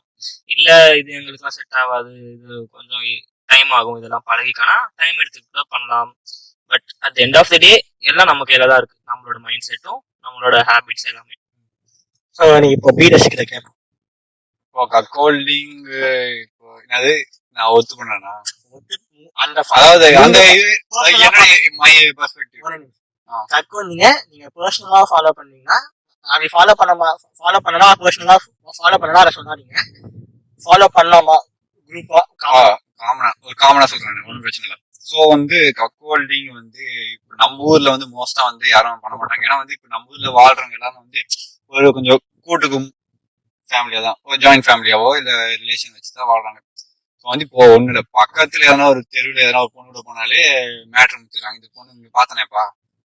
இல்ல இது எங்களுக்குலாம் செட் ஆகாது, இது கொஞ்சம் டைம் ஆகும், இதெல்லாம் பழகிக்கானா டைம் எடுத்துக்கிட்டு பண்ணலாம். But at the end of the day எல்லாம் நம்ம கையில தான் இருக்கு, நம்மளோட மைண்ட் செட்டும் நம்மளோட ஹேபிட்ஸ் எல்லாமே. ஸோ நீ இப்போ பீடஸ் கிட்ட கேட்போம். இப்போ கற்கொண்டிங் இப்போ என்னது நான் ஒத்துக்கணும்னா அந்த அதாவது அந்த கற்கொண்டிங்க நீங்க பர்சனலா ஃபாலோ பண்ணீங்கன்னா அப்படி ஃபாலோ பண்ணனா பர்சனலா ஃபாலோ பண்ணனா அதை சொன்னாதீங்க. ஃபாலோ பண்ணலாமா குரூப்பா காமனா சொல்றேன், ஒன்றும் பிரச்சனை இல்லை. ஸோ வந்து கக்கோல்டிங் வந்து இப்போ நம்ம ஊர்ல வந்து மோஸ்டா வந்து யாரும் பண்ண மாட்டாங்க. ஏன்னா வந்து இப்போ நம்ம ஊர்ல வாழ்றவங்க எல்லாரும் வந்து ஒரு கொஞ்சம் கூட்டுக்கும் ஃபேமிலியா தான், ஒரு ஜாயிண்ட் ஃபேமிலியாவோ இல்ல ரிலேஷன் வச்சுதான் வாழ்றாங்க. வந்து இப்போ ஒண்ணு இல்ல, பக்கத்துல எதனா ஒரு தெருவில் எதனா ஒரு பொண்ணு கூட போனாலே மேட்ரு முடிச்சுறாங்க. இந்த பொண்ணு இங்க பாத்தனேப்பா,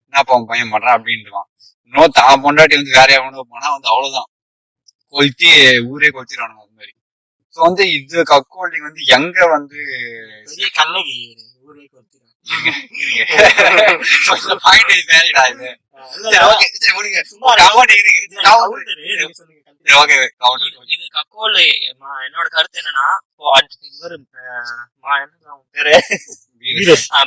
என்னப்பா உன் பையன் பண்றான் அப்படின்ட்டுவான். இன்னும் தான் பொண்டாட்டி வந்து வேற எவனோ போனா வந்து அவ்வளவுதான், கொளுத்தி ஊரே கொளுத்திடுவானுங்க அது மாதிரி. ஸோ வந்து இது கக்கோல்டிங் வந்து எங்க வந்து கண்ணகி ஊரே கொளுத்திடுவாங்க. இது கக்கோல் என்னோட கருத்து என்னன்னா, இவரு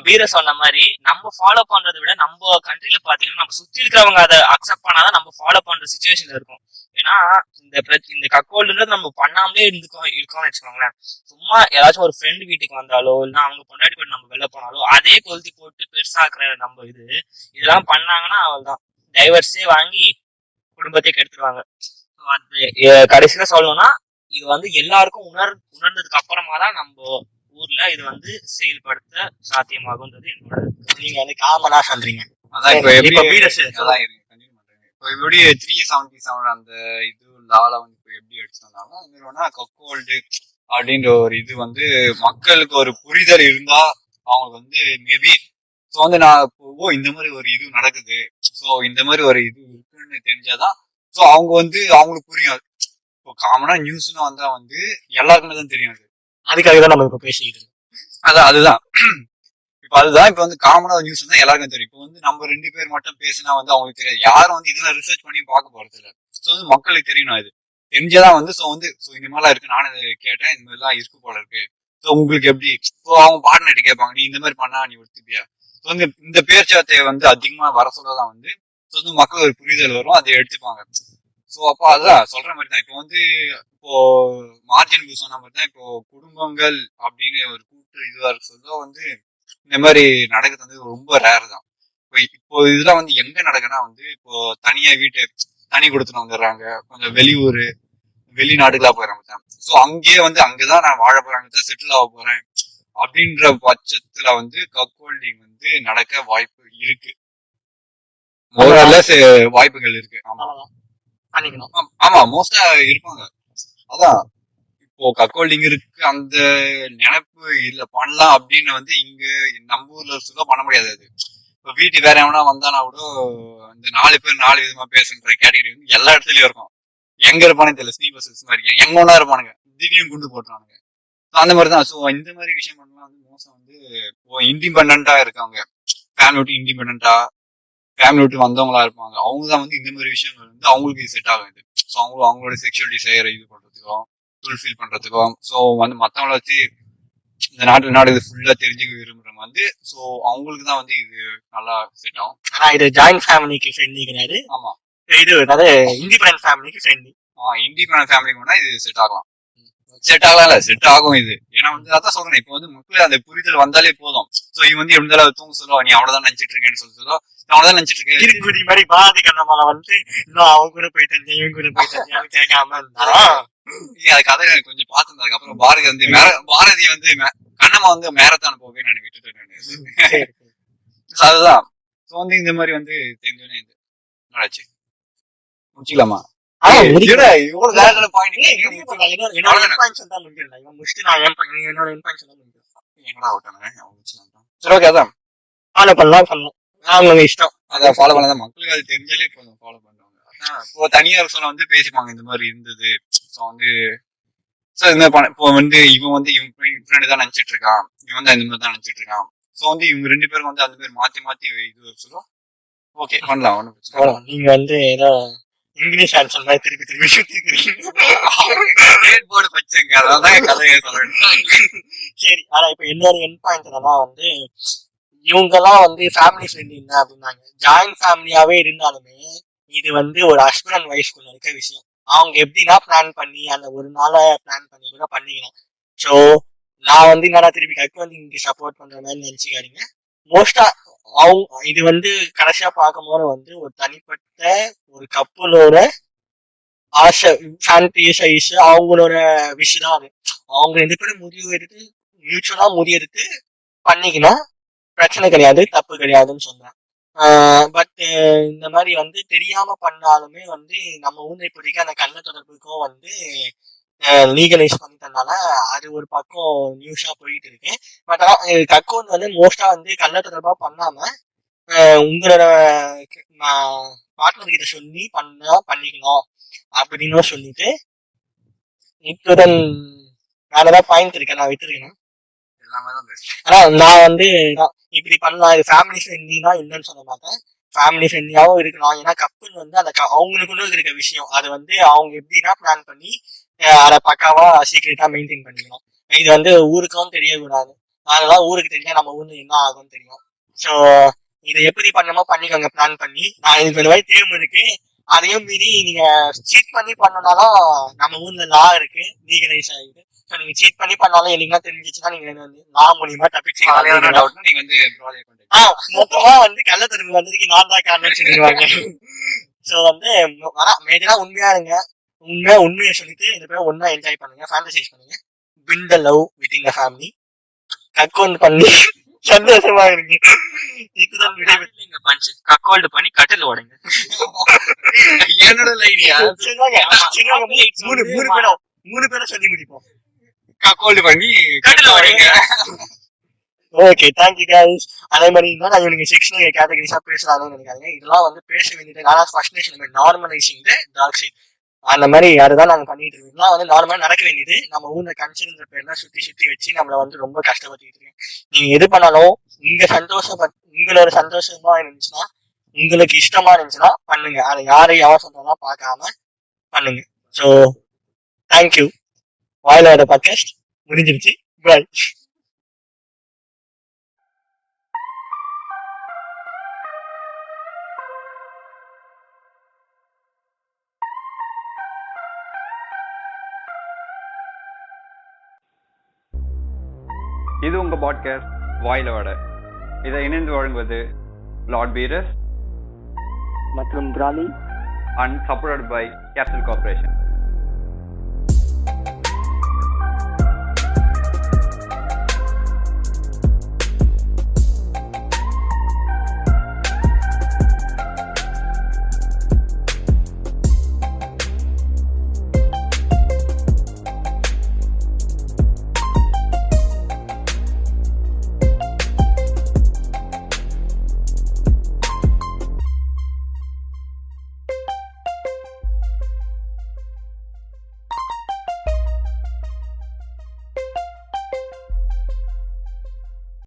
பீர சொன்ன மாதிரி நம்ம ஃபாலோ பண்றதை விட நம்ம கண்ட்ரில பாத்தீங்கன்னா நம்ம சுத்தி இருக்கிறவங்க அதை அக்செப்ட் பண்ணாதான் நம்ம ஃபாலோ பண்ற சிச்சுவேஷன்ல இருக்கும். ஏன்னா இந்த கக்கோல்ன்றது நம்ம பண்ணாமலே இருக்கோம்னு வச்சுக்கோங்களேன். சும்மா ஏதாச்சும் ஒரு ஃப்ரெண்ட் வீட்டுக்கு வந்தாலோ இல்ல அவங்க பொண்டாட்டி போட்டு நம்ம வெளில போனாலோ அதே கொளுத்தி போட்டு பெருசாக்குற நம்ம இதெல்லாம் பண்ணாங்கன்னா அவள்தான் டைவர்ஸே வாங்கி குடும்பத்தை கெடுத்துருவாங்க. கடைசியில சொல்லணும்னா இது வந்து எல்லாருக்கும் உணர்ந்ததுக்கு அப்புறமா தான் நம்ம ஊர்ல இது வந்து செயல்படுத்த சாத்தியமாகும்ன்றது என்னோட. நீங்க வந்து காமனா சொல்றீங்க. அதான் இப்போ எப்படி 377 அந்த இதுல இந்த ஆளை வந்து இப்போ எப்படி எடுத்துட்டு வந்தாலும் அது மாதிரி வேணா கக்கோல்டு அப்படின்ற ஒரு இது வந்து மக்களுக்கு ஒரு புரிதல் இருந்தா அவங்க வந்து மேபி ஸோ வந்து நான் இப்போ இந்த மாதிரி ஒரு இது நடக்குது, ஸோ இந்த மாதிரி ஒரு இது இருக்குன்னு தெரிஞ்சாதான் ஸோ அவங்க வந்து அவங்களுக்கு புரியும். இப்போ காமனா நியூஸ்னு வந்தா வந்து எல்லாருக்குமே தான் தெரியும். அதுக்காக தான் நம்ம இப்ப பேசிக்கிட்டு இருக்கோம். அதுதான் இப்ப வந்து காமனா நியூஸ் தான் எல்லாருக்கும் தெரியும். இப்போ வந்து நம்ம 2 பேர் மட்டும் பேசினா வந்து அவங்களுக்கு தெரியாது. யாரும் வந்து இதெல்லாம் ரிசர்ச் பண்ணி பார்க்க போறது இல்லை. ஸோ வந்து மக்களுக்கு தெரியணும். இது தெரிஞ்சதான் வந்து ஸோ வந்து ஸோ இந்த மாதிரிலாம் இருக்கு, நானும் இதை கேட்டேன், இந்த மாதிரிலாம் இருக்கு போல இருக்கு. ஸோ உங்களுக்கு எப்படி ஸோ அவங்க பார்ட்னர் கேட்பாங்க, நீ இந்த மாதிரி பண்ணா நீ ஒத்துப்பியா? ஸோ வந்து இந்த பேச்சுவார்த்தையை வந்து அதிகமா வர சொல்லதான் வந்து ஸோ வந்து மக்கள் ஒரு புரிதல் வரும், அதை எடுத்துப்பாங்க. ஸோ அப்போ அதுதான் சொல்ற மாதிரி தான். இப்போ வந்து இப்போ மார்ஜின் சொன்ன மாதிரி தான் இப்போ குடும்பங்கள் அப்படின்னு ஒரு கூட்டு இதுவா இருக்கு சொல்ல வந்து இந்த மாதிரி நடக்கிறது வந்து ரொம்ப ரேர் தான். இப்போ இதெல்லாம் வந்து எங்க நடக்குன்னா வந்து இப்போ தனியா வீட்டு தனி கொடுத்துட்டு வந்துடுறாங்க, கொஞ்சம் வெளியூர் வெளிநாடுகளா போயிடறாங்க. ஸோ அங்கேயே வந்து அங்கதான் நான் வாழ போறாங்க, செட்டில் ஆக போறேன் அப்படின்ற பட்சத்துல வந்து கக்கோல்டிங் வந்து நடக்க வாய்ப்பு இருக்கு, வாய்ப்புகள் இருக்கு. ஆமா ஆமா மோஸ்டா இருப்பாங்க. அதான் இப்போ கக்கோல்டிங் இருக்கு அந்த நினைப்பு இல்ல பண்ணலாம் அப்படின்னு வந்து இங்க நம்ம ஊர்ல சொல்ல பண்ண முடியாது. அது இப்போ வீட்டு வேற எவனா வந்தானா கூட இந்த 4 பேர் 4 விதமா பேசுன்ற கேட்டகரி வந்து எல்லா இடத்துலயும் இருக்கும். எங்க இருப்பானே தெரியல, ஸ்னீபர்ஸ் மாதிரி எங்க ஒன்னா இருப்பானுங்க, திடீர்னு குண்டு போட்டுறானுங்க. அந்த மாதிரிதான். ஸோ இந்த மாதிரி விஷயம் பண்ணலாம் வந்து மோசம் வந்து இப்போ இண்டிபெண்டா இருக்காங்க, ஃபேமிலி விட்டு இண்டிபெண்டா ஃபேமிலி விட்டு வந்தவங்களா இருப்பாங்க. அவங்க தான் வந்து இந்த மாதிரி விஷயங்கள் வந்து அவங்களுக்கு செட் ஆகுது. ஸோ அவங்களோட செக்ஷுவல் டிசைரை இது பண்றதுக்கும் ஃபுல்ஃபில் பண்றதுக்கும் ஸோ வந்து மற்றவங்கள வச்சு இந்த நாடு இது ஃபுல்லா தெரிஞ்சுக்க விரும்புறவங்க வந்து ஸோ அவங்களுக்கு தான் வந்து இது நல்லா செட் ஆகும். ஆனா இது ஜாயிண்ட் ஃபேமிலிக்கு ஃப்ரெண்ட்லி கிடையாது. ஆமா இது அதாவது இண்டிபெண்டன்ட் ஃபேமிலிக்கு ஃப்ரெண்ட்லி. இண்டிபெண்டன்ட் ஃபேமிலிக்கு வேணா இது செட் ஆகலாம். செட் ஆகலாம் இல்ல, செட் ஆகும் இது. ஏன்னா வந்து அதான் சொல்றேன், இப்போ வந்து மக்கள் அந்த புரிதல் வந்தாலே போதும். ஸோ இவங்க வந்து இருந்தாலும் தூங்க சொல்லுவா, நீ அவ்வளவுதான் நினைச்சிட்டு இருக்கேன்னு சொல்லுவா, அவ்வளவுதான் நினைச்சிட்டு இருக்கேன். திருக்குடி மாதிரி பாரதி கண்ணம்மால வந்து இன்னும் அவங்க கூட போயிட்டு இவங்க கூட போயிட்டு கேட்காம இருந்தா அது கதை கொஞ்சம் பார்த்துருந்தேன். அதுக்கப்புறம் பாரதி வந்து கண்ணம்மா வந்து மேரத்தான் போவே நான் விட்டுட்டேன். அதுதான் ஸோ வந்து இந்த மாதிரி வந்து தெரிஞ்சோன்னே இது நடாச்சு. முடிச்சுக்கலாமா? மக்களுக்கு அது தெரிஞ்சாலே ஃபாலோ பண்ணுவாங்க. இப்போ தனியார் சொல்ல வந்து பேசிப்பாங்க இந்த மாதிரி இருந்தது. ஸோ வந்து இப்போ வந்து இவன் வந்து இவன் தான் நினைச்சிட்டு இருக்கான், இவன் தான் இந்த மாதிரி தான் நினைச்சிட்டு இருக்கான். ஸோ வந்து இவங்க 2 பேரும் வந்து அந்த மாதிரி மாத்தி மாத்தி இது சொல்லுவோம். ஓகே பண்ணலாம், ஒன்றும் பிரச்சனை. நீங்க வந்து ஏதோ இங்கிலீஷ் ஆன்சர் மாதிரி திருப்பி திருப்பி போர்டு வச்சுங்க, அதான் கதையை சொல்லணும். சரி, ஆனா இப்ப இன்னொரு என் பாயிண்ட் என்னன்னா வந்து இவங்க எல்லாம் வந்து ஃபேமிலி ஃப்ரெண்ட்லி என்ன அப்படின்னாங்க. ஜாயிண்ட் ஃபேமிலியாவே இருந்தாலுமே இது வந்து ஒரு ஹஸ்பண்ட் அண்ட் ஒய்ஃப்குள்ள இருக்க விஷயம். அவங்க எப்படின்னா பிளான் பண்ணி அந்த ஒரு நாளை பிளான் பண்ணி கூட பண்ணிக்கலாம். ஸோ நான் வந்து என்னடா திருப்பி கக்கோல்டிங்க்கு சப்போர்ட் பண்ற மாதிரி நினைச்சுக்காதீங்க. மோஸ்டா அவங்க இது வந்து கடைசியா பார்க்கும்போது வந்து ஒரு தனிப்பட்ட ஒரு கப்பலோட ஆசை ஃபேண்டசைஸ் அவங்களோட விஷயம் தான் அது. அவங்க 2 பேரும் முடிவு எடுத்து மியூச்சுவலா முடிவு எடுத்து பண்ணிக்கணும், பிரச்சனை கிடையாது, தப்பு கிடையாதுன்னு சொல்றேன். பட் இந்த மாதிரி வந்து தெரியாம பண்ணாலுமே வந்து நம்ம ஊரை இப்போதைக்கு அந்த கள்ள தொடர்புக்கும் வந்து லீகலைஸ் பண்ணிட்டனால அது ஒரு பக்கம் நியூஸா போயிட்டு இருக்கு. பட் ஆனா கக்கோன் வந்து மோஸ்டா வந்து கள்ள தொடர்பா பண்ணாம உங்களோட பார்ட்னர் கிட்ட சொல்லி பண்ணிக்கணும் அப்படின்னு சொல்லிட்டு இத்துடன் வேற ஏதாவது பாயிண்ட் இருக்கேன் நான் விட்டுருக்கேன். ஆனா நான் வந்து இப்படி பண்ணலாம், இது ஃபேமிலி ஃப்ரெண்ட்லினா இல்லைன்னு சொல்ல மாட்டேன், ஃபேமிலி ஃப்ரெண்ட்லியாவும் இருக்கலாம். ஏன்னா கப்பல் வந்து அந்த அவங்களுக்குள்ள இருக்க விஷயம் அது வந்து அவங்க எப்படின்னா பிளான் பண்ணி அதை பக்காவா சீக்கிரட்டா மெயின்டைன் பண்ணிக்கணும். இது வந்து ஊருக்கும் தெரியக்கூடாது, அதனால ஊருக்கு தெரிஞ்சா நம்ம ஊர்ல என்ன ஆகும்னு தெரியும். ஸோ இதை எப்படி பண்ணணுமோ பண்ணிக்கோங்க பிளான் பண்ணி. நான் இது மாதிரி தேர்வு இருக்கு, அதையும் மீறி நீங்க சீட் பண்ணி பண்ணனாலும் நம்ம ஊர்ல லா இருக்கு, லீகலைஸ் ஆகிருக்கு. ஸோ நீங்க சீட் பண்ணி பண்ணாலும் என்னைக்கெல்லாம் தெரிஞ்சிச்சுன்னா நீங்க வந்து லா மூலியமா தப்பிச்சு நீங்க வந்து மொத்தமா வந்து கள்ளத்தொடர்பு வந்ததுக்கு நான் தான் காரணம்னு சொல்லிடுவாங்க. ஸோ வந்து ஆனா மேஜரா உண்மையா இருங்க, உண்மையை சொல்லிட்டு 2 பேரும் ஒன்னா என்ஜாய் பண்ணுங்க, ஃபேண்டசைஸ் பண்ணுங்க, build the love within the family, கக்கோன் பண்ணி சந்தோஷமா இருங்க. இத்துடன் விடைபெறுகிறேன். இல்லைங்க பஞ்சு கக்கோல்டு பண்ணி கட்டில் உடைங்க. என்னோட லைனியா மூணு பேரும் சொல்லி முடிப்போம். கக்கோல்டு பண்ணி கட்டில் உடைங்க. Okay, thank you guys. அதே மாதிரி தான் நான் இவனுக்கு செக்ஷனல் கேட்டகரிஸா பேசலாம்னு நினைக்காங்க. இதெல்லாம் வந்து பேச வேண்டியது நான் first normalising the dark side அந்த மாதிரி அதுதான் நாங்க பண்ணிட்டு இருக்கோம். இதெல்லாம் வந்து நார்மலா நடக்க வேண்டியது. நம்ம ஊர்ல கன்சர்ன்ற பேர்லாம் சுத்தி வச்சு நம்மள வந்து ரொம்ப கஷ்டப்பட்டுட்டு இருக்கேன். நீங்க எது பண்ணாலும் உங்களோட சந்தோஷமா இருந்துச்சுன்னா, உங்களுக்கு இஷ்டமா இருந்துச்சுன்னா பண்ணுங்க. அதை யாரையும் யார் சொன்னாலும் பார்க்காம பண்ணுங்க. So thank you. வாயிலோட பாட்காஸ்ட் முடிஞ்சிருச்சு. பாய். இது உங்கள் பாட்காஸ்ட் வாயிலோட. இதை இணைந்து வழங்குவது லார்ட் பீரஸ் மற்றும் பிராலி and supported by Capital Corporation.